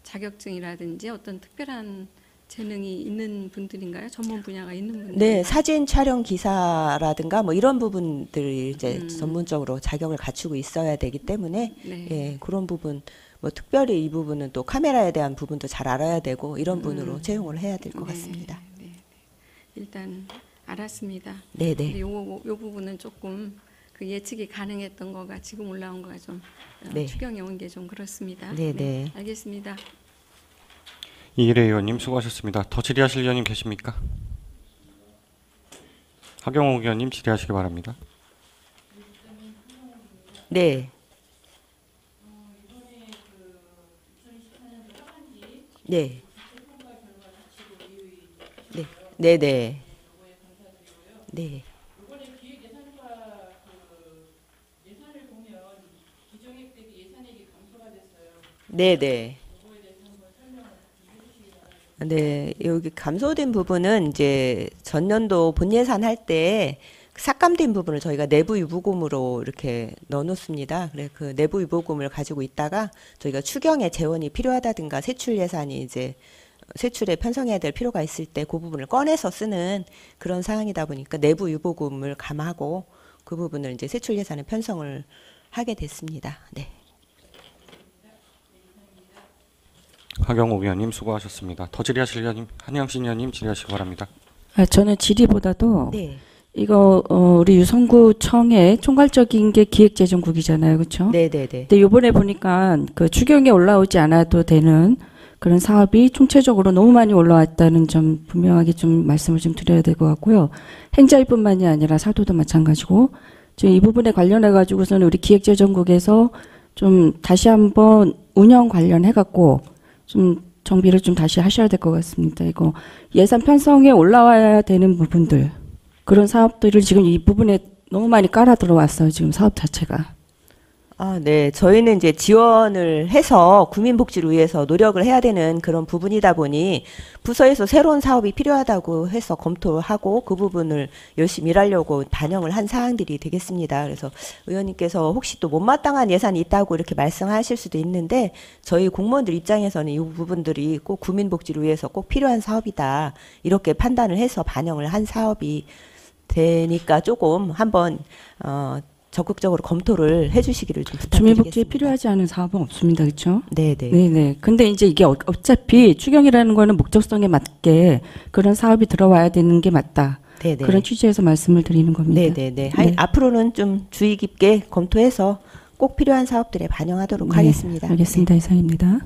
Speaker 6: 자격증이라든지 어떤 특별한 재능이 있는 분들인가요? 전문 분야가 있는 분들?
Speaker 10: 네, 사진 촬영 기사라든가 뭐 이런 부분들이 이제 전문적으로 자격을 갖추고 있어야 되기 때문에 그런 부분 뭐 특별히 이 부분은 또 카메라에 대한 부분도 잘 알아야 되고 이런 분으로 채용을 해야 될 것 같습니다.
Speaker 6: 일단 알았습니다.
Speaker 10: 네, 네.
Speaker 6: 근데 요 부분은 조금 그 예측이 가능했던 거가 지금 올라온 거가 좀
Speaker 10: 네.
Speaker 6: 추경에 온 게 좀 그렇습니다.
Speaker 10: 네, 네.
Speaker 6: 알겠습니다.
Speaker 1: 이일혜 의원님 수고하셨습니다. 더 질의하실 의원님 계십니까? 하경옥 의원님 질의하시기 바랍니다.
Speaker 10: 네. 네. 네. 네, 네. 네. 네, 네. 네, 여기 감소된 부분은 이제 전년도 본 예산 할 때 삭감된 부분을 저희가 내부 유보금으로 이렇게 넣어놓습니다. 그래 그 내부 유보금을 가지고 있다가 저희가 추경에 재원이 필요하다든가 세출 예산이 이제 세출에 편성해야 될 필요가 있을 때 그 부분을 꺼내서 쓰는 그런 상황이다 보니까 내부 유보금을 감하고 그 부분을 이제 세출 예산에 편성을 하게 됐습니다. 네.
Speaker 1: 하경옥 의원님 수고하셨습니다. 더 질의하실 의원님 한영신 의원님 질의하시기 바랍니다.
Speaker 12: 저는 질의보다도
Speaker 10: 네.
Speaker 12: 이거 우리 유성구청의 총괄적인 게 기획재정국이잖아요, 그렇죠?
Speaker 10: 네, 네, 네.
Speaker 12: 근데 이번에 보니까 그 추경에 올라오지 않아도 되는 그런 사업이 총체적으로 너무 많이 올라왔다는 점 분명하게 좀 말씀을 좀 드려야 될 것 같고요. 행자위뿐만이 아니라 사도도 마찬가지고 지금 이 부분에 관련해 가지고서는 우리 기획재정국에서 좀 다시 한번 운영 관련해 갖고 좀 정비를 좀 다시 하셔야 될 것 같습니다. 이거 예산 편성에 올라와야 되는 부분들 그런 사업들을 지금 이 부분에 너무 많이 깔아 들어왔어요. 지금 사업 자체가.
Speaker 10: 네. 저희는 이제 지원을 해서 국민복지를 위해서 노력을 해야 되는 그런 부분이다 보니 부서에서 새로운 사업이 필요하다고 해서 검토하고 그 부분을 열심히 일하려고 반영을 한 사항들이 되겠습니다. 그래서 의원님께서 혹시 또 못마땅한 예산이 있다고 이렇게 말씀하실 수도 있는데 저희 공무원들 입장에서는 이 부분들이 꼭 국민복지를 위해서 꼭 필요한 사업이다. 이렇게 판단을 해서 반영을 한 사업이 되니까 조금 한번 적극적으로 검토를 해주시기를 좀 부탁드리겠습니다.
Speaker 12: 주민복지에 필요하지 않은 사업은 없습니다, 그렇죠?
Speaker 10: 네,
Speaker 12: 네. 근데 이제 이게 어차피 추경이라는 거는 목적성에 맞게 그런 사업이 들어와야 되는 게 맞다.
Speaker 10: 네네.
Speaker 12: 그런 취지에서 말씀을 드리는 겁니다.
Speaker 10: 네. 앞으로는 좀 주의 깊게 검토해서 꼭 필요한 사업들에 반영하도록 하겠습니다.
Speaker 12: 알겠습니다. 이상입니다.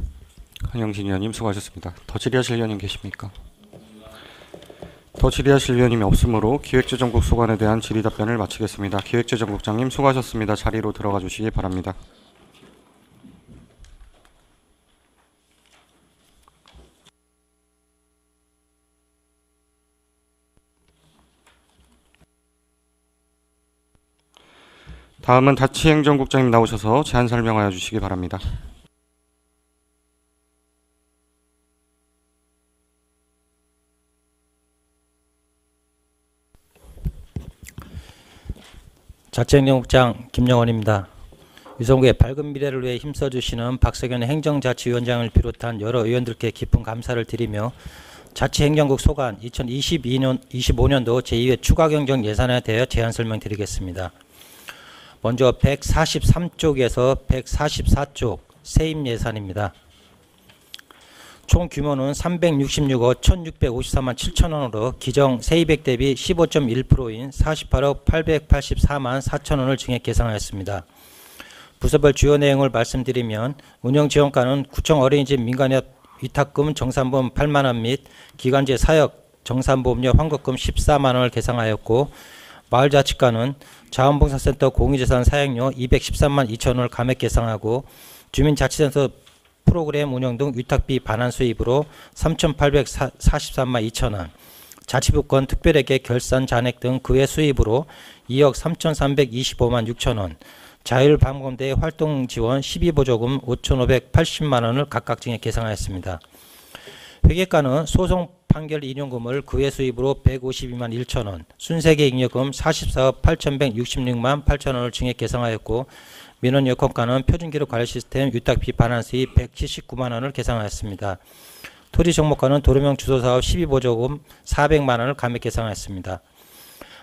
Speaker 1: 한영진 의원님 수고하셨습니다. 더 질의하실 의원님 계십니까? 더 질의하실 의원님이 없으므로 기획재정국 소관에 대한 질의 답변을 마치겠습니다. 기획재정국장님 수고하셨습니다. 자리로 들어가 주시기 바랍니다. 다음은 자치행정국장님 나오셔서 제안 설명하여 주시기 바랍니다.
Speaker 8: 자치행정국장 김영원입니다. 유성구의 밝은 미래를 위해 힘써주시는 박석연 행정자치위원장을 비롯한 여러 의원들께 깊은 감사를 드리며 자치행정국 소관 2025년도 제2회 추가경정 예산에 대해 제안 설명드리겠습니다. 먼저 143쪽에서 144쪽 세입 예산입니다. 총 규모는 366억 1654만 7천원으로 기정 세입액 대비 15.1%인 48억 884만 4천원을 증액 계상하였습니다. 부서별 주요 내용을 말씀드리면 운영지원과는 구청 어린이집 민간협 위탁금 정산보험 8만원 및 기간제 사역 정산보험료 환급금 14만원을 계상하였고, 마을자치과는 자원봉사센터 공유재산 사용료 213만 2천원을 감액 계상하고, 주민자치센터 프로그램 운영 등 위탁비 반환 수입으로 3,843만 2천원, 자치부권 특별회계 결산 잔액 등 그 외 수입으로 2억 3,325만 6천원, 자율방범대 활동 지원 12보조금 5,580만원을 각각 증액 계상하였습니다. 회계과는 소송 판결 인용금을 그 외 수입으로 152만 1천원, 순세계 잉여금 44억 8,166만 8천원을 증액 계상하였고, 민원여건과는 표준기록 관리 시스템 위탁비 반환 수입 179만원을 계상하였습니다. 토지정목과는 도로명 주소사업 12보조금 400만원을 감액 계상하였습니다.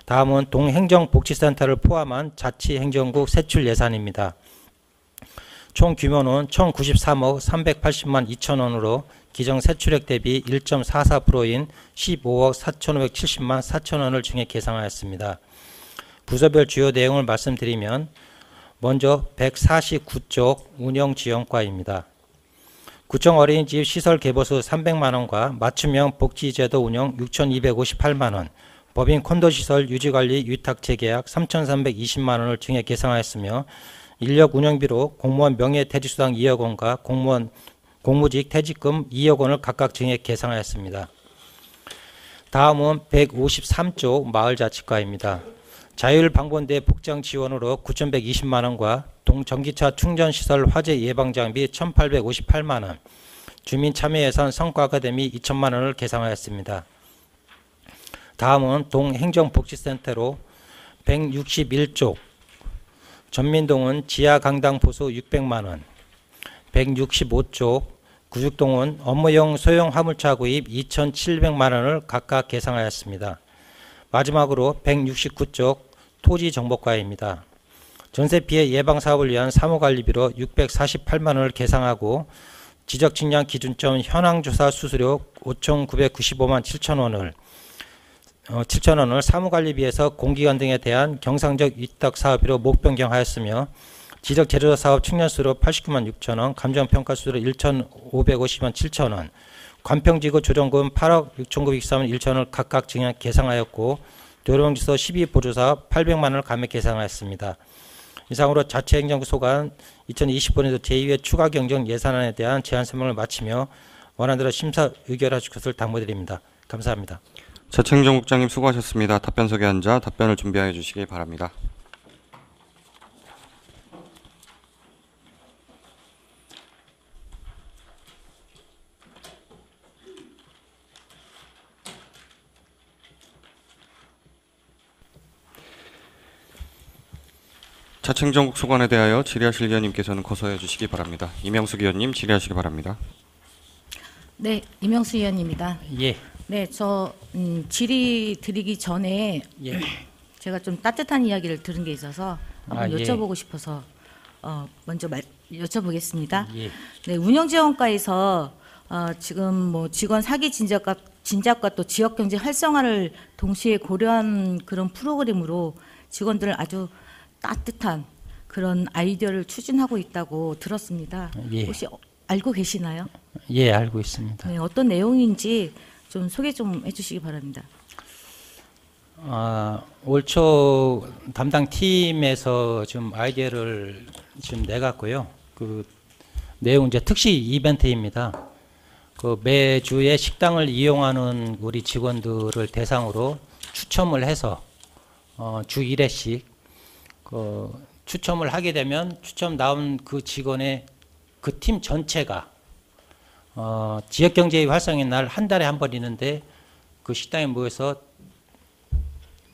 Speaker 8: 다음은 동행정복지센터를 포함한 자치행정국 세출 예산입니다. 총 규모는 1,093억 380만 2천원으로 기정 세출액 대비 1.44%인 15억 4,570만 4천원을 증액 계상하였습니다. 부서별 주요 내용을 말씀드리면 먼저 149쪽 운영지원과입니다. 구청 어린이집 시설 개보수 300만원과 맞춤형 복지제도 운영 6,258만원, 법인 콘도시설 유지관리 위탁재계약 3,320만원을 증액 계상하였으며, 인력 운영비로 공무원 명예퇴직수당 2억 원과 공무원 공무직 퇴직금 2억 원을 각각 증액 계상하였습니다. 다음은 153쪽 마을자치과입니다. 자율방범대 복장 지원으로 9,120만원과 동전기차 충전시설 화재 예방장비 1,858만원, 주민참여예산 성과아카데미 2천만원을 계상하였습니다. 다음은 동행정복지센터로 161쪽, 전민동은 지하강당 보수 600만원, 165쪽, 구죽동은 업무용 소형 화물차 구입 2,700만원을 각각 계상하였습니다. 마지막으로 169쪽 토지정보과입니다. 전세피해 예방사업을 위한 사무관리비로 648만원을 계상하고, 지적측량 기준점 현황조사 수수료 5,995만 7천원을 사무관리비에서 공기관 등에 대한 경상적 위탁사업비로 목변경하였으며, 지적재료사업 측량수수료 89만 6천원, 감정평가수수료 1,550만 7천원, 관평지구 조정금 8억 6,923만 1천원을 각각 증액 계상하였고, 도로명주소 12보조사업 800만원을 감액 계상하였습니다. 이상으로 자치행정국 소관 2025년도 제2회 추가경정 예산안에 대한 제안 설명을 마치며 원안대로 심사 의결하실 것을 당부드립니다. 감사합니다.
Speaker 1: 자치행정국장님 수고하셨습니다. 답변석에 앉아 답변을 준비하여 주시기 바랍니다. 자치행정국 소관에 대하여 질의하실 의원님께서는 거소해 주시기 바랍니다. 이명숙 의원님 질의하시기 바랍니다.
Speaker 7: 네, 이명수 의원입니다.
Speaker 8: 예.
Speaker 7: 네, 저 질의 드리기 전에
Speaker 8: 예.
Speaker 7: 제가 좀 따뜻한 이야기를 들은 게 있어서 한번
Speaker 8: 예.
Speaker 7: 여쭤보고 싶어서 먼저 여쭤보겠습니다.
Speaker 8: 예.
Speaker 7: 네, 운영지원과에서 지금 뭐 직원 사기 진작과 또 지역경제 활성화를 동시에 고려한 그런 프로그램으로 직원들을 아주 따뜻한 그런 아이디어를 추진하고 있다고 들었습니다.
Speaker 8: 예.
Speaker 7: 혹시 알고 계시나요?
Speaker 8: 예, 알고 있습니다.
Speaker 7: 네, 어떤 내용인지 좀 소개 좀 해주시기 바랍니다.
Speaker 8: 올 초 담당 팀에서 좀 아이디어를 지금 내갔고요. 그 내용 이제 특시 이벤트입니다. 그 매주에 식당을 이용하는 우리 직원들을 대상으로 추첨을 해서 주 1회씩 그 추첨을 하게 되면 추첨 나온 그 직원의 그 팀 전체가 지역경제의 활성의 날 한 달에 한 번 있는데 그 식당에 모여서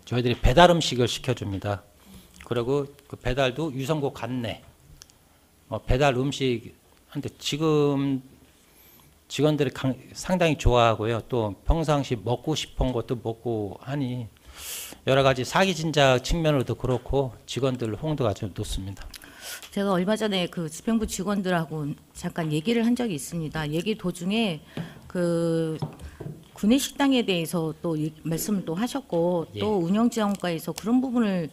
Speaker 8: 저희들이 배달 음식을 시켜줍니다. 그리고 그 배달도 유성고 간내 배달 음식한테 지금 직원들이 상당히 좋아하고요. 또 평상시 먹고 싶은 것도 먹고 하니 여러 가지 사기 진작 측면으로도 그렇고 직원들 홍도가 좀 높습니다.
Speaker 7: 제가 얼마 전에 그 집행부 직원들하고 잠깐 얘기를 한 적이 있습니다. 얘기 도중에 그 구내식당에 대해서 또 말씀을 또 하셨고
Speaker 8: 예.
Speaker 7: 또 운영지원과에서 그런 부분을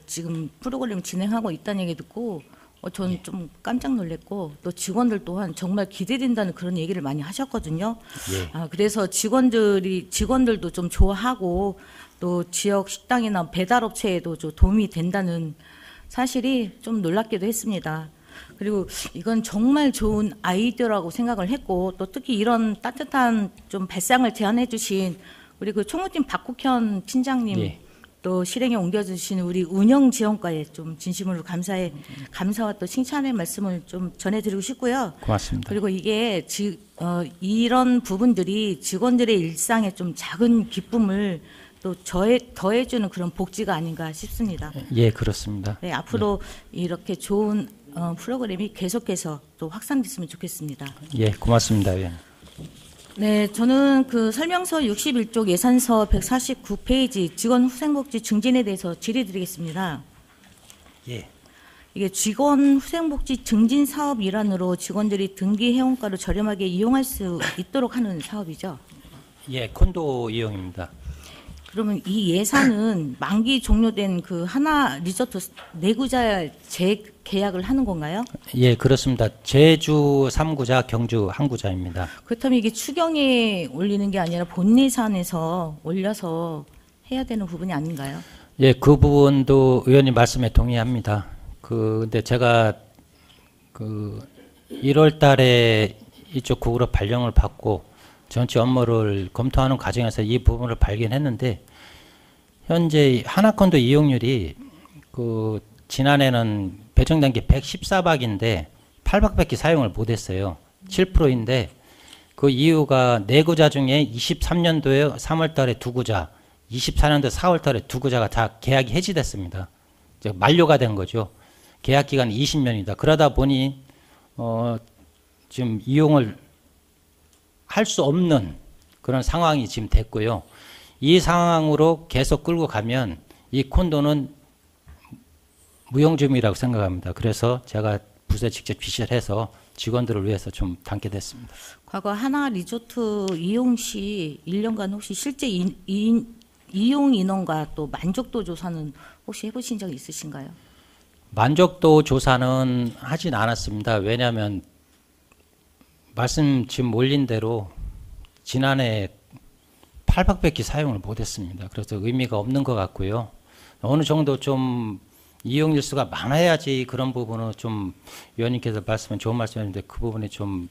Speaker 7: 지금 프로그램 진행하고 있다는 얘기 듣고 저는
Speaker 8: 예.
Speaker 7: 좀 깜짝 놀랐고 또 직원들 또한 정말 기대된다는 그런 얘기를 많이 하셨거든요.
Speaker 8: 예.
Speaker 7: 그래서 직원들도 좀 좋아하고 또 지역 식당이나 배달업체에도 좀 도움이 된다는 사실이 좀 놀랍기도 했습니다. 그리고 이건 정말 좋은 아이디어라고 생각을 했고 또 특히 이런 따뜻한 좀 발상을 제안해 주신 우리 그 총무팀 박국현 팀장님
Speaker 8: 예.
Speaker 7: 또 실행에 옮겨주신 우리 운영지원과에 좀 진심으로 감사와 또 칭찬의 말씀을 좀 전해드리고 싶고요.
Speaker 8: 고맙습니다.
Speaker 7: 그리고 이게 이런 부분들이 직원들의 일상에 좀 작은 기쁨을 또 더해주는 그런 복지가 아닌가 싶습니다.
Speaker 8: 예, 그렇습니다.
Speaker 7: 네, 앞으로 이렇게 좋은 프로그램이 계속해서 또 확산됐으면 좋겠습니다.
Speaker 8: 예, 고맙습니다. 의원님.
Speaker 7: 네, 저는 그 설명서 61쪽 예산서 149페이지 직원 후생복지 증진에 대해서 질의드리겠습니다.
Speaker 8: 예.
Speaker 7: 이게 직원 후생복지 증진 사업 일환으로 직원들이 등기 회원가를 저렴하게 이용할 수 있도록 하는 사업이죠.
Speaker 8: 예, 콘도 이용입니다.
Speaker 7: 그러면 이 예산은 만기 종료된 그 하나 리조트 내구자 재계약을 하는 건가요?
Speaker 8: 예, 그렇습니다. 제주 3구자, 경주 1구자입니다.
Speaker 7: 그렇다면 이게 추경에 올리는 게 아니라 본 예산에서 올려서 해야 되는 부분이 아닌가요?
Speaker 8: 예, 그 부분도 의원님 말씀에 동의합니다. 근데 제가 1월 달에 이쪽 국으로 발령을 받고 전체 업무를 검토하는 과정에서 이 부분을 발견했는데 현재 하나콘도 이용률이 지난해는 배정된 게 114박인데 8박밖에 사용을 못했어요. 7%인데 그 이유가 4구자 중에 23년도에 3월달에 2구자, 24년도 4월달에 2구자가 다 계약이 해지됐습니다. 이제 만료가 된 거죠. 계약 기간 20년이다. 그러다 보니 지금 이용을 할 수 없는 그런 상황이 지금 됐고요. 이 상황으로 계속 끌고 가면 이 콘도는 무용지물이라고 생각합니다. 그래서 제가 부서에 직접 지시를 해서 직원들을 위해서 좀 담게 됐습니다.
Speaker 7: 과거 하나 리조트 이용 시 1년간 혹시 실제 이용 인원과 또 만족도 조사는 혹시 해보신 적 있으신가요?
Speaker 8: 만족도 조사는 하진 않았습니다. 왜냐하면 말씀 지금 올린 대로 지난해 8박밖에 사용을 못했습니다. 그래서 의미가 없는 것 같고요. 어느 정도 좀 이용 일수가 많아야지 그런 부분은 좀 위원님께서 말씀은 좋은 말씀이었는데 그 부분에 좀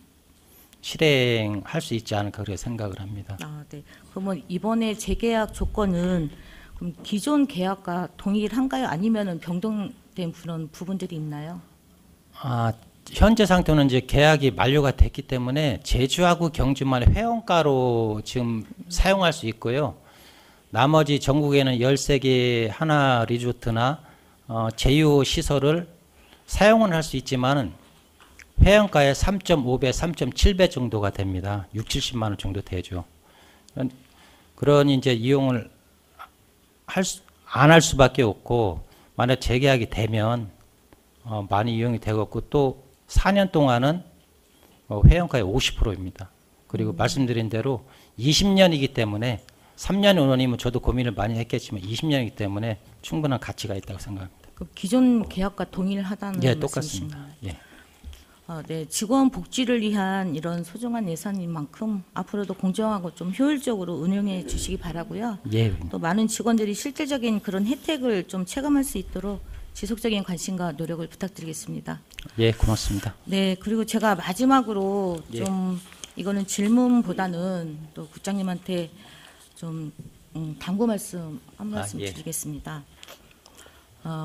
Speaker 8: 실행할 수 있지 않을까 그렇게 생각을 합니다.
Speaker 7: 네. 그러면 이번에 재계약 조건은 그럼 기존 계약과 동일한가요? 아니면은 변동된 그런 부분들이 있나요?
Speaker 8: 현재 상태는 이제 계약이 만료가 됐기 때문에 제주하고 경주만 회원가로 지금 사용할 수 있고요. 나머지 전국에는 13개 하나 리조트나 제휴 시설을 사용은 할 수 있지만은 회원가의 3.5배, 3.7배 정도가 됩니다. 6, 70만 원 정도 되죠. 그러니 이제 이용을 안 할 수밖에 없고 만약 재계약이 되면 많이 이용이 되겠고 또 4년 동안은 회원가의 50%입니다. 그리고 말씀드린 대로 20년이기 때문에 3년 5년이면 저도 고민을 많이 했겠지만 20년이기 때문에 충분한 가치가 있다고 생각합니다.
Speaker 7: 그럼 기존 계약과 동일하다는
Speaker 8: 예,
Speaker 7: 말씀이신가요?
Speaker 8: 똑같습니다. 예.
Speaker 7: 네, 직원 복지를 위한 이런 소중한 예산인 만큼 앞으로도 공정하고 좀 효율적으로 운영해 주시기 바라고요.
Speaker 8: 예.
Speaker 7: 또 많은 직원들이 실질적인 그런 혜택을 좀 체감할 수 있도록 지속적인 관심과 노력을 부탁드리겠습니다.
Speaker 8: 예, 고맙습니다.
Speaker 7: 네, 그리고 제가 마지막으로
Speaker 8: 예.
Speaker 7: 좀 이거는 질문보다는 또 국장님한테 좀 당부 말씀 한 말씀
Speaker 8: 예.
Speaker 7: 드리겠습니다.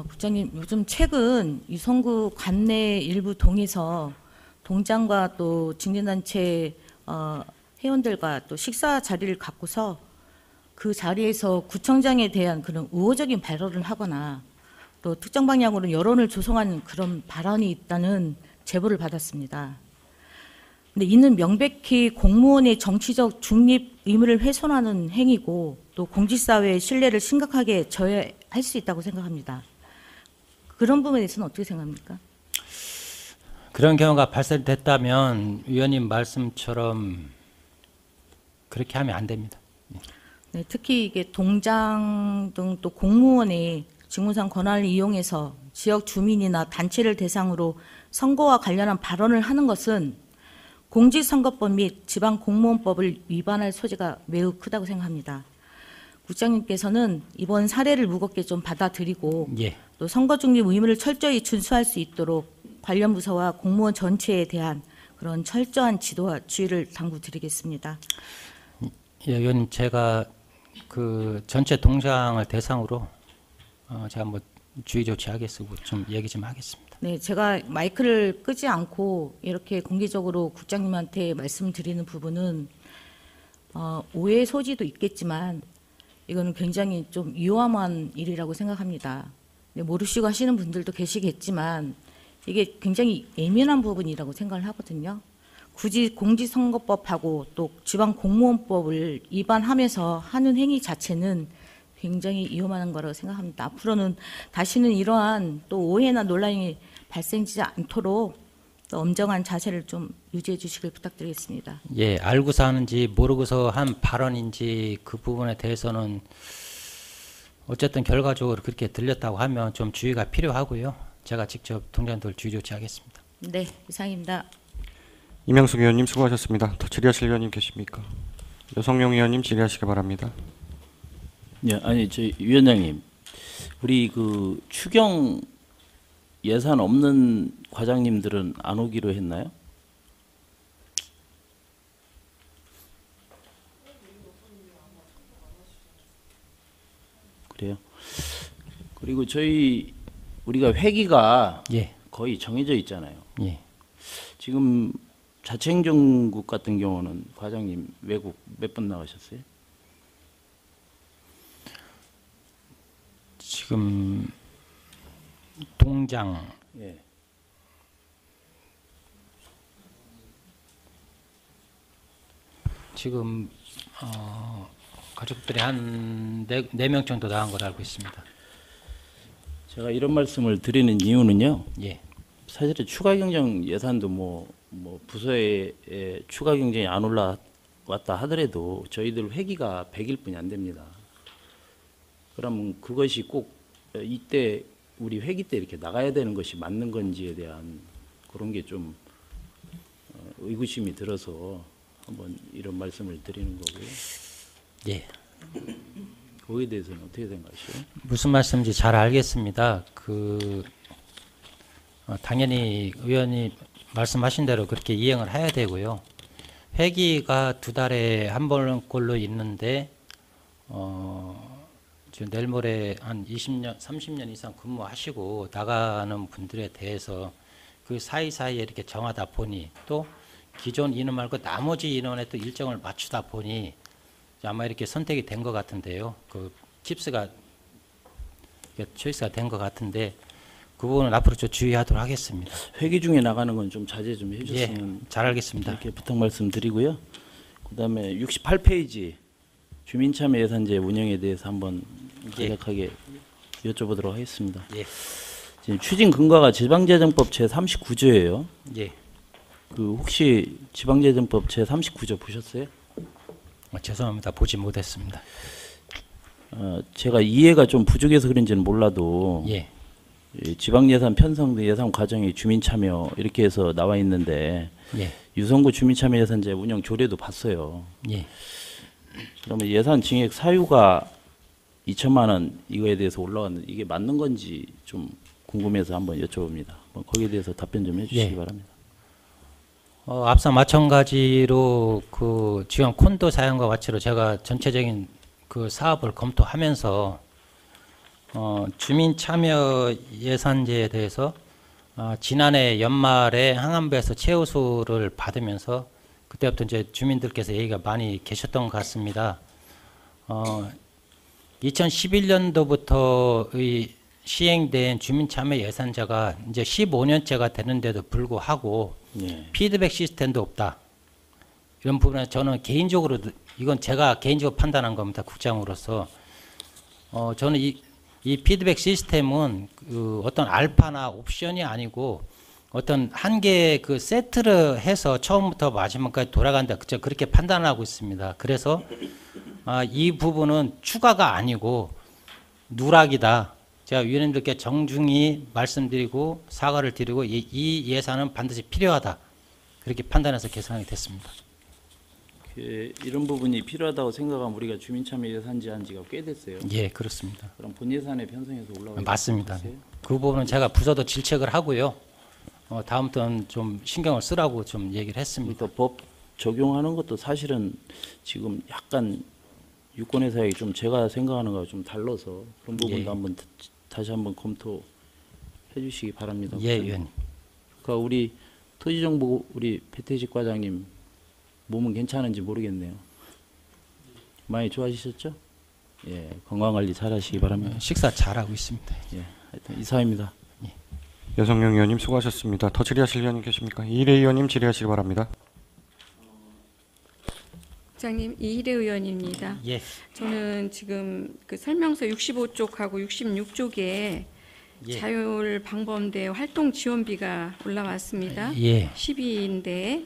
Speaker 7: 국장님, 요즘 최근 유성구 관내 일부 동에서 동장과 또 직능단체 회원들과 또 식사 자리를 갖고서 그 자리에서 구청장에 대한 그런 우호적인 발언을 하거나 또 특정 방향으로 여론을 조성하는 그런 발언이 있다는 제보를 받았습니다. 근데 이는 명백히 공무원의 정치적 중립 의무를 훼손하는 행위고 또 공직사회의 신뢰를 심각하게 저해할 수 있다고 생각합니다. 그런 부분에 대해서는 어떻게 생각합니까?
Speaker 8: 그런 경우가 발생됐다면 위원님 말씀처럼 그렇게 하면 안 됩니다.
Speaker 7: 네, 특히 이게 동장 등 또 공무원의 직무상 권한을 이용해서 지역 주민이나 단체를 대상으로 선거와 관련한 발언을 하는 것은 공직선거법 및 지방공무원법을 위반할 소지가 매우 크다고 생각합니다. 국장님께서는 이번 사례를 무겁게 좀 받아들이고
Speaker 8: 예.
Speaker 7: 또 선거 중립 의무를 철저히 준수할 수 있도록 관련 부서와 공무원 전체에 대한 그런 철저한 지도와 주의를 당부드리겠습니다.
Speaker 8: 예, 의원님, 제가 그 전체 동장을 대상으로 제가 뭐 주의 조치하겠고 좀 얘기 좀 하겠습니다.
Speaker 7: 네, 제가 마이크를 끄지 않고 이렇게 공개적으로 국장님한테 말씀드리는 부분은 오해 소지도 있겠지만 이거는 굉장히 좀 위험한 일이라고 생각합니다. 네, 모르시고 하시는 분들도 계시겠지만 이게 굉장히 예민한 부분이라고 생각을 하거든요. 굳이 공직선거법하고 또 지방공무원법을 위반하면서 하는 행위 자체는 굉장히 위험한 거라고 생각합니다. 앞으로는 다시는 이러한 또 오해나 논란이 발생하지 않도록 또 엄정한 자세를 좀 유지해 주시길 부탁드리겠습니다.
Speaker 8: 예, 알고서 하는지 모르고서 한 발언인지 그 부분에 대해서는 어쨌든 결과적으로 그렇게 들렸다고 하면 좀 주의가 필요하고요. 제가 직접 동장들 주의 조치하겠습니다.
Speaker 7: 네, 이상입니다.
Speaker 1: 이명숙 의원님 수고하셨습니다. 더 질의하실 의원님 계십니까? 여성용 의원님 질의하시기 바랍니다.
Speaker 11: 예, 아니 저 위원장님, 우리 그 추경 예산 없는 과장님들은 안 오기로 했나요? 그래요. 그리고 우리가 회기가
Speaker 8: 예.
Speaker 11: 거의 정해져 있잖아요.
Speaker 8: 예.
Speaker 11: 지금 자치행정국 같은 경우는 과장님 외국 몇 번 나가셨어요?
Speaker 8: 지금 동장
Speaker 11: 예.
Speaker 8: 지금 가족들이 한 4명 정도 나간 걸로 알고 있습니다.
Speaker 11: 제가 이런 말씀을 드리는 이유는요.
Speaker 8: 예.
Speaker 11: 사실은 추가 경정 예산도 뭐 부서에 추가 경정이 안 올라왔다 하더라도 저희들 회기가 100일뿐이 안 됩니다. 그러면 그것이 꼭 이때 우리 회기 때 이렇게 나가야 되는 것이 맞는 건지에 대한 그런 게 좀 의구심이 들어서 한번 이런 말씀을 드리는 거고요.
Speaker 8: 예.
Speaker 11: 거기에 대해서는 어떻게 생각하세요?
Speaker 8: 무슨 말씀인지 잘 알겠습니다. 당연히 의원이 말씀하신 대로 그렇게 이행을 해야 되고요. 회기가 2달에 한 번꼴로 있는데 지금 내일 모레 한 20년, 30년 이상 근무하시고 나가는 분들에 대해서 그 사이사이에 이렇게 정하다 보니 또 기존 인원 말고 나머지 인원에 또 일정을 맞추다 보니 아마 이렇게 선택이 된 것 같은데요. 그 칩스가 초이스가 된 것 같은데 그 부분은 앞으로 좀 주의하도록 하겠습니다.
Speaker 11: 회기 중에 나가는 건 좀 자제 좀 해줬으면
Speaker 8: 예, 잘 알겠습니다.
Speaker 11: 이렇게 부탁 말씀드리고요. 그다음에 68페이지 주민참여 예산제 운영에 대해서 한번 간략하게 여쭤보도록 하겠습니다.
Speaker 8: 예.
Speaker 11: 지금 추진 근거가 지방재정법 제 39조예요.
Speaker 8: 예.
Speaker 11: 그 혹시 지방재정법 제 39조 보셨어요?
Speaker 8: 죄송합니다. 보지 못했습니다.
Speaker 11: 제가 이해가 좀 부족해서 그런지는 몰라도
Speaker 8: 예.
Speaker 11: 이 지방예산 편성 등 예산 과정이 주민참여 이렇게 해서 나와 있는데
Speaker 8: 예.
Speaker 11: 유성구 주민참여예산제 운영 조례도 봤어요.
Speaker 8: 예.
Speaker 11: 그러면 예산 증액 사유가 2천만 원 이거에 대해서 올라왔는데 이게 맞는 건지 좀 궁금해서 한번 여쭤봅니다. 거기에 대해서 답변 좀 해주시기
Speaker 8: 예.
Speaker 11: 바랍니다.
Speaker 8: 앞서 마찬가지로 그 지금 콘도 사용과 같이로 제가 전체적인 그 사업을 검토하면서 주민 참여 예산제에 대해서 지난해 연말에 항암부에서 최우수를 받으면서 그때부터 이제 주민들께서 얘기가 많이 계셨던 것 같습니다. 2011년도부터 시행된 주민 참여 예산제가 이제 15년째가 되는데도 불구하고
Speaker 11: 예.
Speaker 8: 피드백 시스템도 없다. 이런 부분에 저는 개인적으로 이건 제가 개인적으로 판단한 겁니다. 국장으로서 저는 이 피드백 시스템은 그 어떤 알파나 옵션이 아니고 어떤 한 개의 그 세트를 해서 처음부터 마지막까지 돌아간다. 그렇게 판단하고 있습니다. 그래서 이 부분은 추가가 아니고 누락이다. 제가 위원님들께 정중히 말씀드리고 사과를 드리고 이 예산은 반드시 필요하다. 그렇게 판단해서 개선이 됐습니다.
Speaker 11: 이런 부분이 필요하다고 생각하면 우리가 주민참여 예산제 한 지가 꽤 됐어요.
Speaker 8: 예, 그렇습니다.
Speaker 11: 그럼 본 예산에 편성해서 올라가
Speaker 8: 맞습니다. 그 부분은 제가 부서도 질책을 하고요. 다음부터는 좀 신경을 쓰라고 좀 얘기를 했습니다.
Speaker 11: 법 적용하는 것도 사실은 지금 약간 유권의 사역이 좀 제가 생각하는 거와 좀 달라서 그런 부분도
Speaker 8: 예.
Speaker 11: 한번 다시 한번 검토해 주시기 바랍니다.
Speaker 8: 예, 의원님.
Speaker 11: 그러니까 우리 토지정보 우리 배태식 과장님 몸은 괜찮은지 모르겠네요. 많이 좋아지셨죠? 예, 건강관리 잘하시기 바랍니다.
Speaker 8: 식사 잘하고 있습니다.
Speaker 11: 예, 하여튼 이상입니다.
Speaker 1: 여성영 의원님 수고하셨습니다. 더 질의하실 의원님 계십니까? 이일혜 의원님 질의하시기 바랍니다.
Speaker 6: 국장님, 이일혜 의원입니다.
Speaker 8: 예.
Speaker 6: 저는 지금 그 설명서 65쪽하고 66쪽에
Speaker 8: 예.
Speaker 6: 자율 방범대 활동 지원비가 올라왔습니다.
Speaker 8: 예.
Speaker 6: 12인데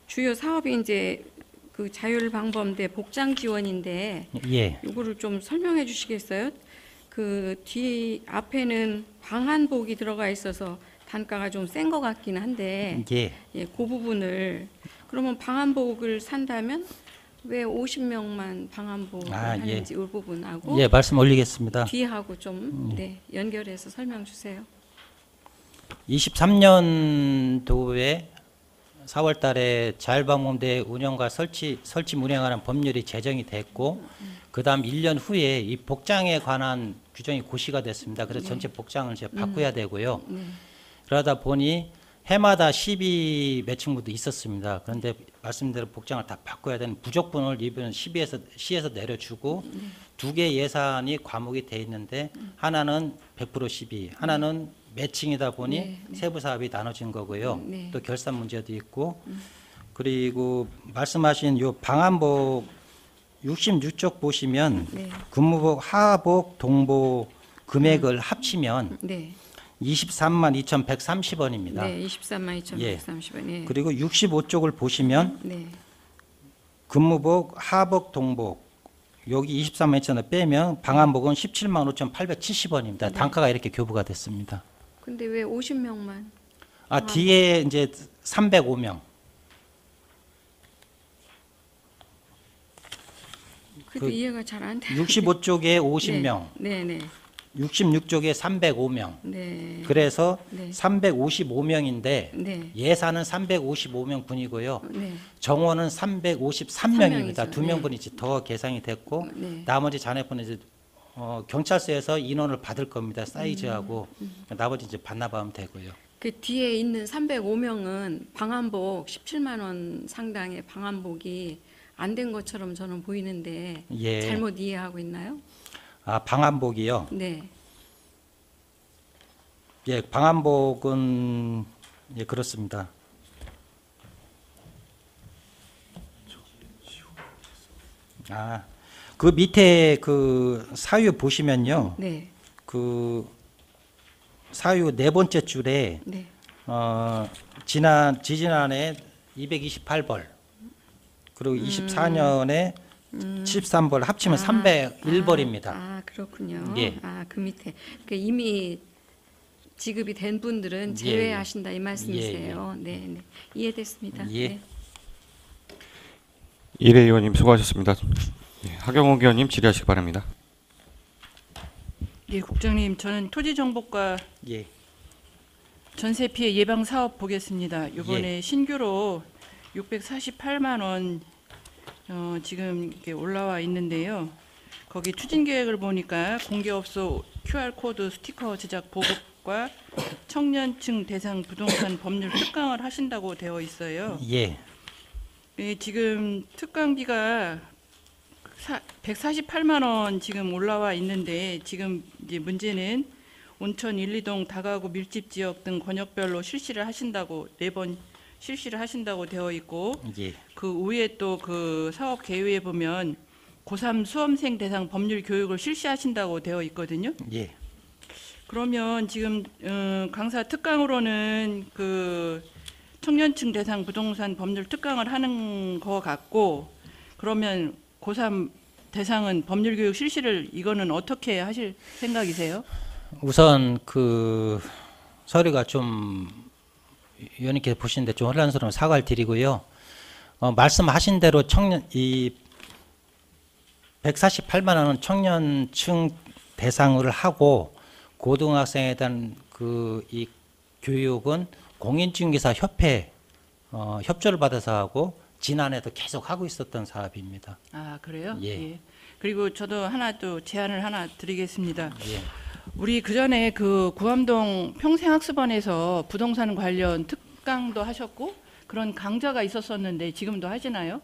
Speaker 6: 주요 사업이 이제 그 자율 방범대 복장 지원인데
Speaker 8: 예.
Speaker 6: 이거를 좀 설명해 주시겠어요? 그 뒤 앞에는 방한복이 들어가 있어서 단가가 좀 센 것 같긴 한데
Speaker 8: 예.
Speaker 6: 예, 그 부분을 그러면 방한복을 산다면 왜 50명만 방한복을
Speaker 8: 예.
Speaker 6: 하는지 이 부분하고
Speaker 8: 예, 말씀 올리겠습니다.
Speaker 6: 뒤하고 좀 네, 연결해서 설명 주세요.
Speaker 8: 23년도에 4월 달에 자율방범대 운영과 설치 운영하는 법률이 제정이 됐고 그다음 1년 후에 이 복장에 관한 규정이 고시가 됐습니다. 그래서 전체 복장을 이제 바꿔야 되고요. 그러다 보니 해마다 12 매칭부도 있었습니다. 그런데 말씀대로 복장을 다 바꿔야 되는 부족분을 이번 시에서 내려주고 두 개 예산이 과목이 돼 있는데 하나는 100% 12, 하나는 매칭이다 보니 세부 사업이 나눠진 거고요. 또 결산 문제도 있고 그리고 말씀하신 요 방한복 66쪽 보시면 근무복, 하복, 동복 금액을 합치면 23만 2,130원입니다.
Speaker 6: 네, 23만 2,130원. 예.
Speaker 8: 그리고 65쪽을 보시면 근무복, 하복, 동복 여기 23만 2천원 빼면 방한복은 17만 5,870원입니다. 단가가 이렇게 교부가 됐습니다.
Speaker 6: 근데 왜 50명만?
Speaker 8: 뒤에 이제 305명.
Speaker 6: 그래도 이해가 잘 안 돼요.
Speaker 8: 65쪽에 50명.
Speaker 6: 네, 네.
Speaker 8: 66쪽에 305명.
Speaker 6: 네.
Speaker 8: 그래서
Speaker 6: 네.
Speaker 8: 355명인데
Speaker 6: 네.
Speaker 8: 예산은 355명 분이고요.
Speaker 6: 네.
Speaker 8: 정원은 353명입니다.
Speaker 6: 명이죠.
Speaker 8: 두 명분이 이제 더 계상이 됐고
Speaker 6: 네.
Speaker 8: 나머지 잔액분은 이제 경찰서에서 인원을 받을 겁니다. 사이즈하고 나머지 이제 반납하면 되고요.
Speaker 6: 그 뒤에 있는 305명은 방한복 17만 원 상당의 방한복이 안 된 것처럼 저는 보이는데
Speaker 8: 예.
Speaker 6: 잘못 이해하고 있나요?
Speaker 8: 방한복이요.
Speaker 6: 네.
Speaker 8: 예, 방한복은 예, 그렇습니다. 그 밑에 그 사유 보시면요.
Speaker 6: 네.
Speaker 8: 그 사유 네 번째 줄에
Speaker 6: 네.
Speaker 8: 지지난해 228벌 그리고 24년에 13벌 합치면 301벌입니다.
Speaker 6: 아, 그렇군요.
Speaker 8: 예.
Speaker 6: 아, 그 밑에. 그 이미 지급이 된 분들은 제외하신다 이 말씀이세요. 네, 네. 이해됐습니다.
Speaker 8: 예.
Speaker 6: 네.
Speaker 1: 이래 의원님 수고하셨습니다. 하경욱 의원님 질의하시기 바랍니다.
Speaker 9: 예, 국장님, 저는 토지정보과
Speaker 8: 예.
Speaker 9: 전세 피해 예방 사업 보겠습니다. 이번에 신규로 648만 원 지금 이렇게 올라와 있는데요. 거기 추진 계획을 보니까 공개업소 QR 코드 스티커 제작 보급과 청년층 대상 부동산 법률 특강을 하신다고 되어 있어요.
Speaker 8: 예.
Speaker 9: 예, 지금 특강비가 148만 원 지금 올라와 있는데 지금 이제 문제는 온천 1, 2동 다가구 밀집 지역 등 권역별로 실시를 하신다고 4번 실시를 하신다고 되어 있고
Speaker 8: 예.
Speaker 9: 그 위에 또 그 사업 계획에 보면 고3 수험생 대상 법률 교육을 실시하신다고 되어 있거든요.
Speaker 8: 예.
Speaker 9: 그러면 지금 강사 특강으로는 그 청년층 대상 부동산 법률 특강을 하는 거 같고 그러면 고3 대상은 법률 교육 실시를 이거는 어떻게 하실 생각이세요?
Speaker 8: 우선 그 서류가 좀 의원님께서 보시는데 좀 혼란스러운 사과를 드리고요. 말씀하신 대로 이 148만 원은 청년층 대상을 하고 고등학생에 대한 그 이 교육은 공인중개사 협회 협조를 받아서 하고 지난해도 계속 하고 있었던 사업입니다.
Speaker 9: 아, 그래요?
Speaker 8: 예.
Speaker 9: 그리고 저도 하나 또 제안을 하나 드리겠습니다.
Speaker 8: 예.
Speaker 9: 우리 그 전에 그 구암동 평생학습원에서 부동산 관련 특강도 하셨고 그런 강좌가 있었었는데 지금도 하시나요?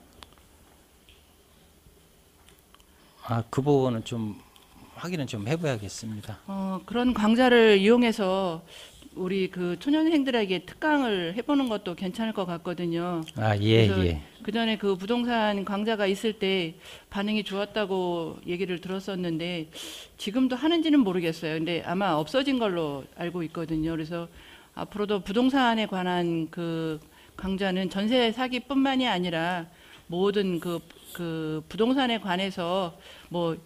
Speaker 8: 아, 그 부분은 좀 확인은 좀 해봐야겠습니다.
Speaker 9: 그런 강좌를 이용해서 우리 그 초년생들에게 특강을 해보는 것도 괜찮을 것 같거든요.
Speaker 8: 아, 예,
Speaker 9: 그래서
Speaker 8: 예.
Speaker 9: 그 전에 그 부동산 강좌가 있을 때 반응이 좋았다고 얘기를 들었었는데 지금도 하는지는 모르겠어요. 근데 아마 없어진 걸로 알고 있거든요. 그래서 앞으로도 부동산에 관한 그 강좌는 전세 사기뿐만이 아니라 모든 그 부동산에 관해서 뭐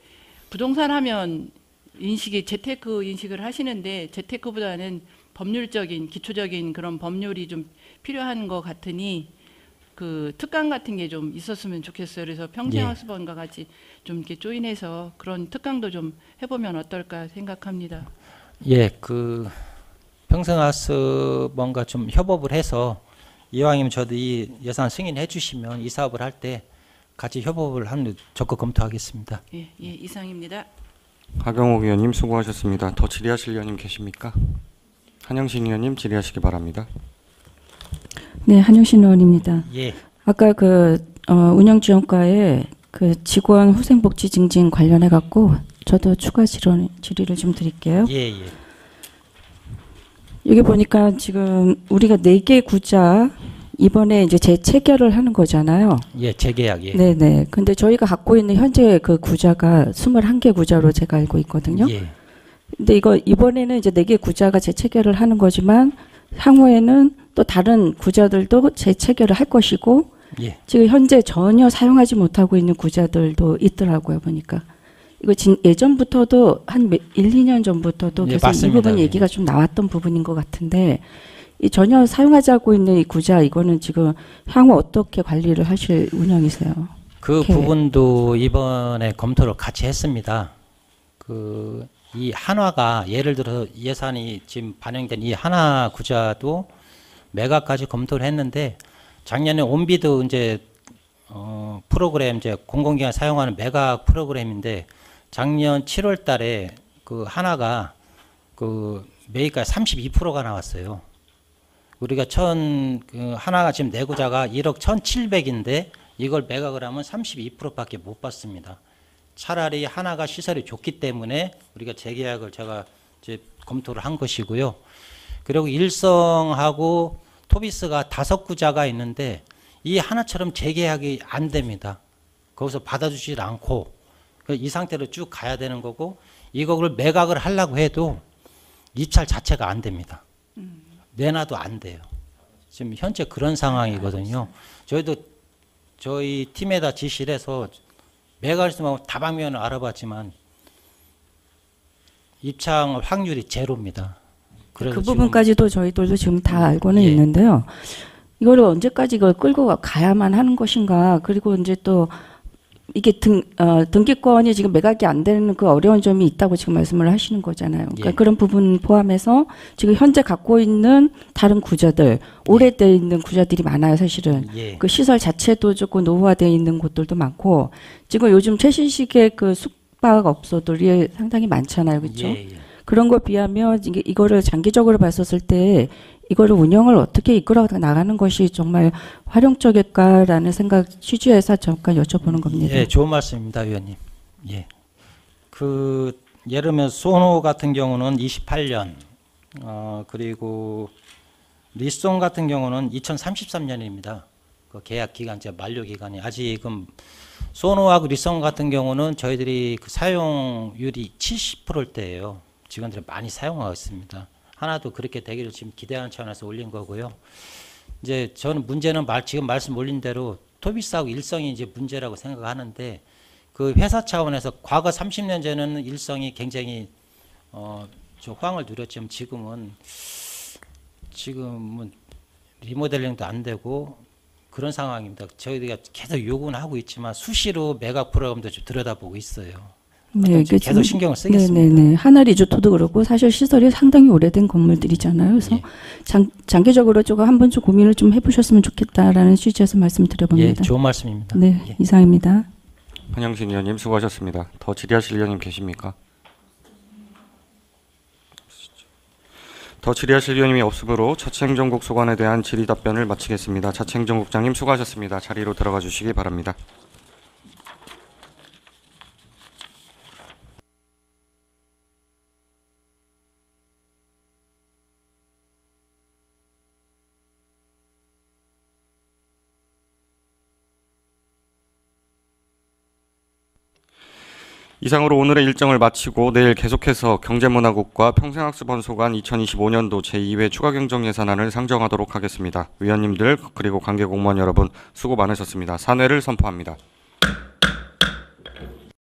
Speaker 9: 부동산 하면 인식이 재테크 인식을 하시는데 재테크보다는 법률적인 기초적인 그런 법률이 좀 필요한 것 같으니 그 특강 같은 게 좀 있었으면 좋겠어요. 그래서 평생학습원과 같이 좀 이렇게 조인해서 그런 특강도 좀 해보면 어떨까 생각합니다.
Speaker 8: 예, 그 평생학습원과 좀 협업을 해서 이왕이면 저도 이 예산 승인해 주시면 이 사업을 할 때 같이 협업을 하는 적극 검토하겠습니다.
Speaker 9: 예, 이상입니다.
Speaker 1: 하경욱 의원님 수고하셨습니다. 더 질의하실 의원님 계십니까? 한영신 의원님 질의하시기 바랍니다.
Speaker 12: 네, 한영신 의원입니다.
Speaker 8: 예.
Speaker 12: 아까 그 운영지원과에 그 직원 후생복지 증진 관련해 갖고 저도 추가 질의를 좀 드릴게요.
Speaker 8: 예, 예.
Speaker 12: 여기 보니까 지금 우리가 4개 구자 이번에 이제 재체결을 하는 거잖아요.
Speaker 8: 예, 재계약. 예.
Speaker 12: 네네. 근데 저희가 갖고 있는 현재 그 구자가 21개 구자로 제가 알고 있거든요.
Speaker 8: 예.
Speaker 12: 근데 이거 이번에는 이제 4개 구자가 재체결을 하는 거지만 향후에는 또 다른 구자들도 재체결을 할 것이고
Speaker 8: 예.
Speaker 12: 지금 현재 전혀 사용하지 못하고 있는 구자들도 있더라고요. 보니까 이거 예전부터도 한 1, 2년 전부터도
Speaker 8: 예,
Speaker 12: 계속
Speaker 8: 맞습니다.
Speaker 12: 이 부분 얘기가 좀 나왔던 부분인 것 같은데 이 전혀 사용하지 않고 있는 이 구자 이거는 지금 향후 어떻게 관리를 하실 운영이세요?
Speaker 8: 그
Speaker 12: 계획.
Speaker 8: 부분도 이번에 검토를 같이 했습니다. 그 이 한화가 예를 들어 예산이 지금 반영된 이 한화 구자도 매각까지 검토를 했는데 작년에 온비드 이제 프로그램 이제 공공기관 사용하는 매각 프로그램인데 작년 7월 달에 그 한화가 그 매입가 32%가 나왔어요. 우리가 하나가 지금 내구자가 1억 1,700인데 이걸 매각을 하면 32%밖에 못 받습니다. 차라리 하나가 시설이 좋기 때문에 우리가 재계약을 제가 이제 검토를 한 것이고요. 그리고 일성하고 토비스가 5구자가 있는데 이 하나처럼 재계약이 안 됩니다. 거기서 받아주질 않고 이 상태로 쭉 가야 되는 거고 이거를 매각을 하려고 해도 입찰 자체가 안 됩니다. 내놔도 안 돼요. 지금 현재 그런 상황이거든요. 저희도 저희 팀에다 지시를 해서 매각 있으면 다방면을 알아봤지만 입찰 확률이 제로입니다. 그래서
Speaker 12: 그
Speaker 8: 지금
Speaker 12: 부분까지도 저희들도 지금 다 알고는
Speaker 8: 예.
Speaker 12: 있는데요. 이거를 언제까지 이걸 끌고 가야만 하는 것인가. 그리고 이제 또 이게 등기권이 지금 매각이 안 되는 그 어려운 점이 있다고 지금 말씀을 하시는 거잖아요. 그러니까
Speaker 8: 예.
Speaker 12: 그런 부분 포함해서 지금 현재 갖고 있는 다른 구좌들, 오래돼 있는 구좌들이 많아요, 사실은.
Speaker 8: 예.
Speaker 12: 그 시설 자체도 조금 노후화되어 있는 곳들도 많고, 지금 요즘 최신식의 그 숙박업소들이 상당히 많잖아요, 그렇죠?
Speaker 8: 예, 예.
Speaker 12: 그런 거 비하면 이거를 장기적으로 봤었을 때 이거를 운영을 어떻게 이끌어 나가는 것이 정말 활용적일까라는 생각 취지에서 잠깐 여쭤보는 겁니다.
Speaker 8: 예, 좋은 말씀입니다, 위원님. 예. 예를 들면 소노 같은 경우는 28년, 그리고 리송 같은 경우는 2033년입니다. 그 계약 기간, 만료 기간이 아직은 소노하고 리송 같은 경우는 저희들이 그 사용률이 70%대예요. 직원들이 많이 사용하고 있습니다. 하나도 그렇게 되기를 지금 기대하는 차원에서 올린 거고요. 이제 저는 문제는 지금 말씀 올린 대로 토비스하고 일성이 이제 문제라고 생각하는데, 그 회사 차원에서 과거 30년 전에는 일성이 굉장히 좀 호황을 누렸지만 지금은 리모델링도 안 되고 그런 상황입니다. 저희가 계속 요구는 하고 있지만 수시로 매각 프로그램도 좀 들여다보고 있어요.
Speaker 12: 네,
Speaker 8: 계속 신경을 쓰겠습니다.
Speaker 12: 네네네. 하나리조토도 그렇고 사실 시설이 상당히 오래된 건물들이잖아요. 그래서
Speaker 8: 예.
Speaker 12: 장기적으로 조금 한번 좀 고민을 좀 해보셨으면 좋겠다라는 취지에서 말씀드려봅니다.
Speaker 8: 예, 좋은 말씀입니다.
Speaker 12: 네,
Speaker 8: 예.
Speaker 12: 이상입니다.
Speaker 1: 한영신 의원님 수고하셨습니다. 더 질의하실 의원님 계십니까? 더 질의하실 의원님이 없으므로 자치행정국 소관에 대한 질의 답변을 마치겠습니다. 자치행정국장님 수고하셨습니다. 자리로 들어가 주시기 바랍니다. 이상으로 오늘의 일정을 마치고 내일 계속해서 경제문화국과 평생학습원 소관 2025년도 제2회 추가경정 예산안을 상정하도록 하겠습니다. 위원님들 그리고 관계공무원 여러분 수고 많으셨습니다. 산회를 선포합니다.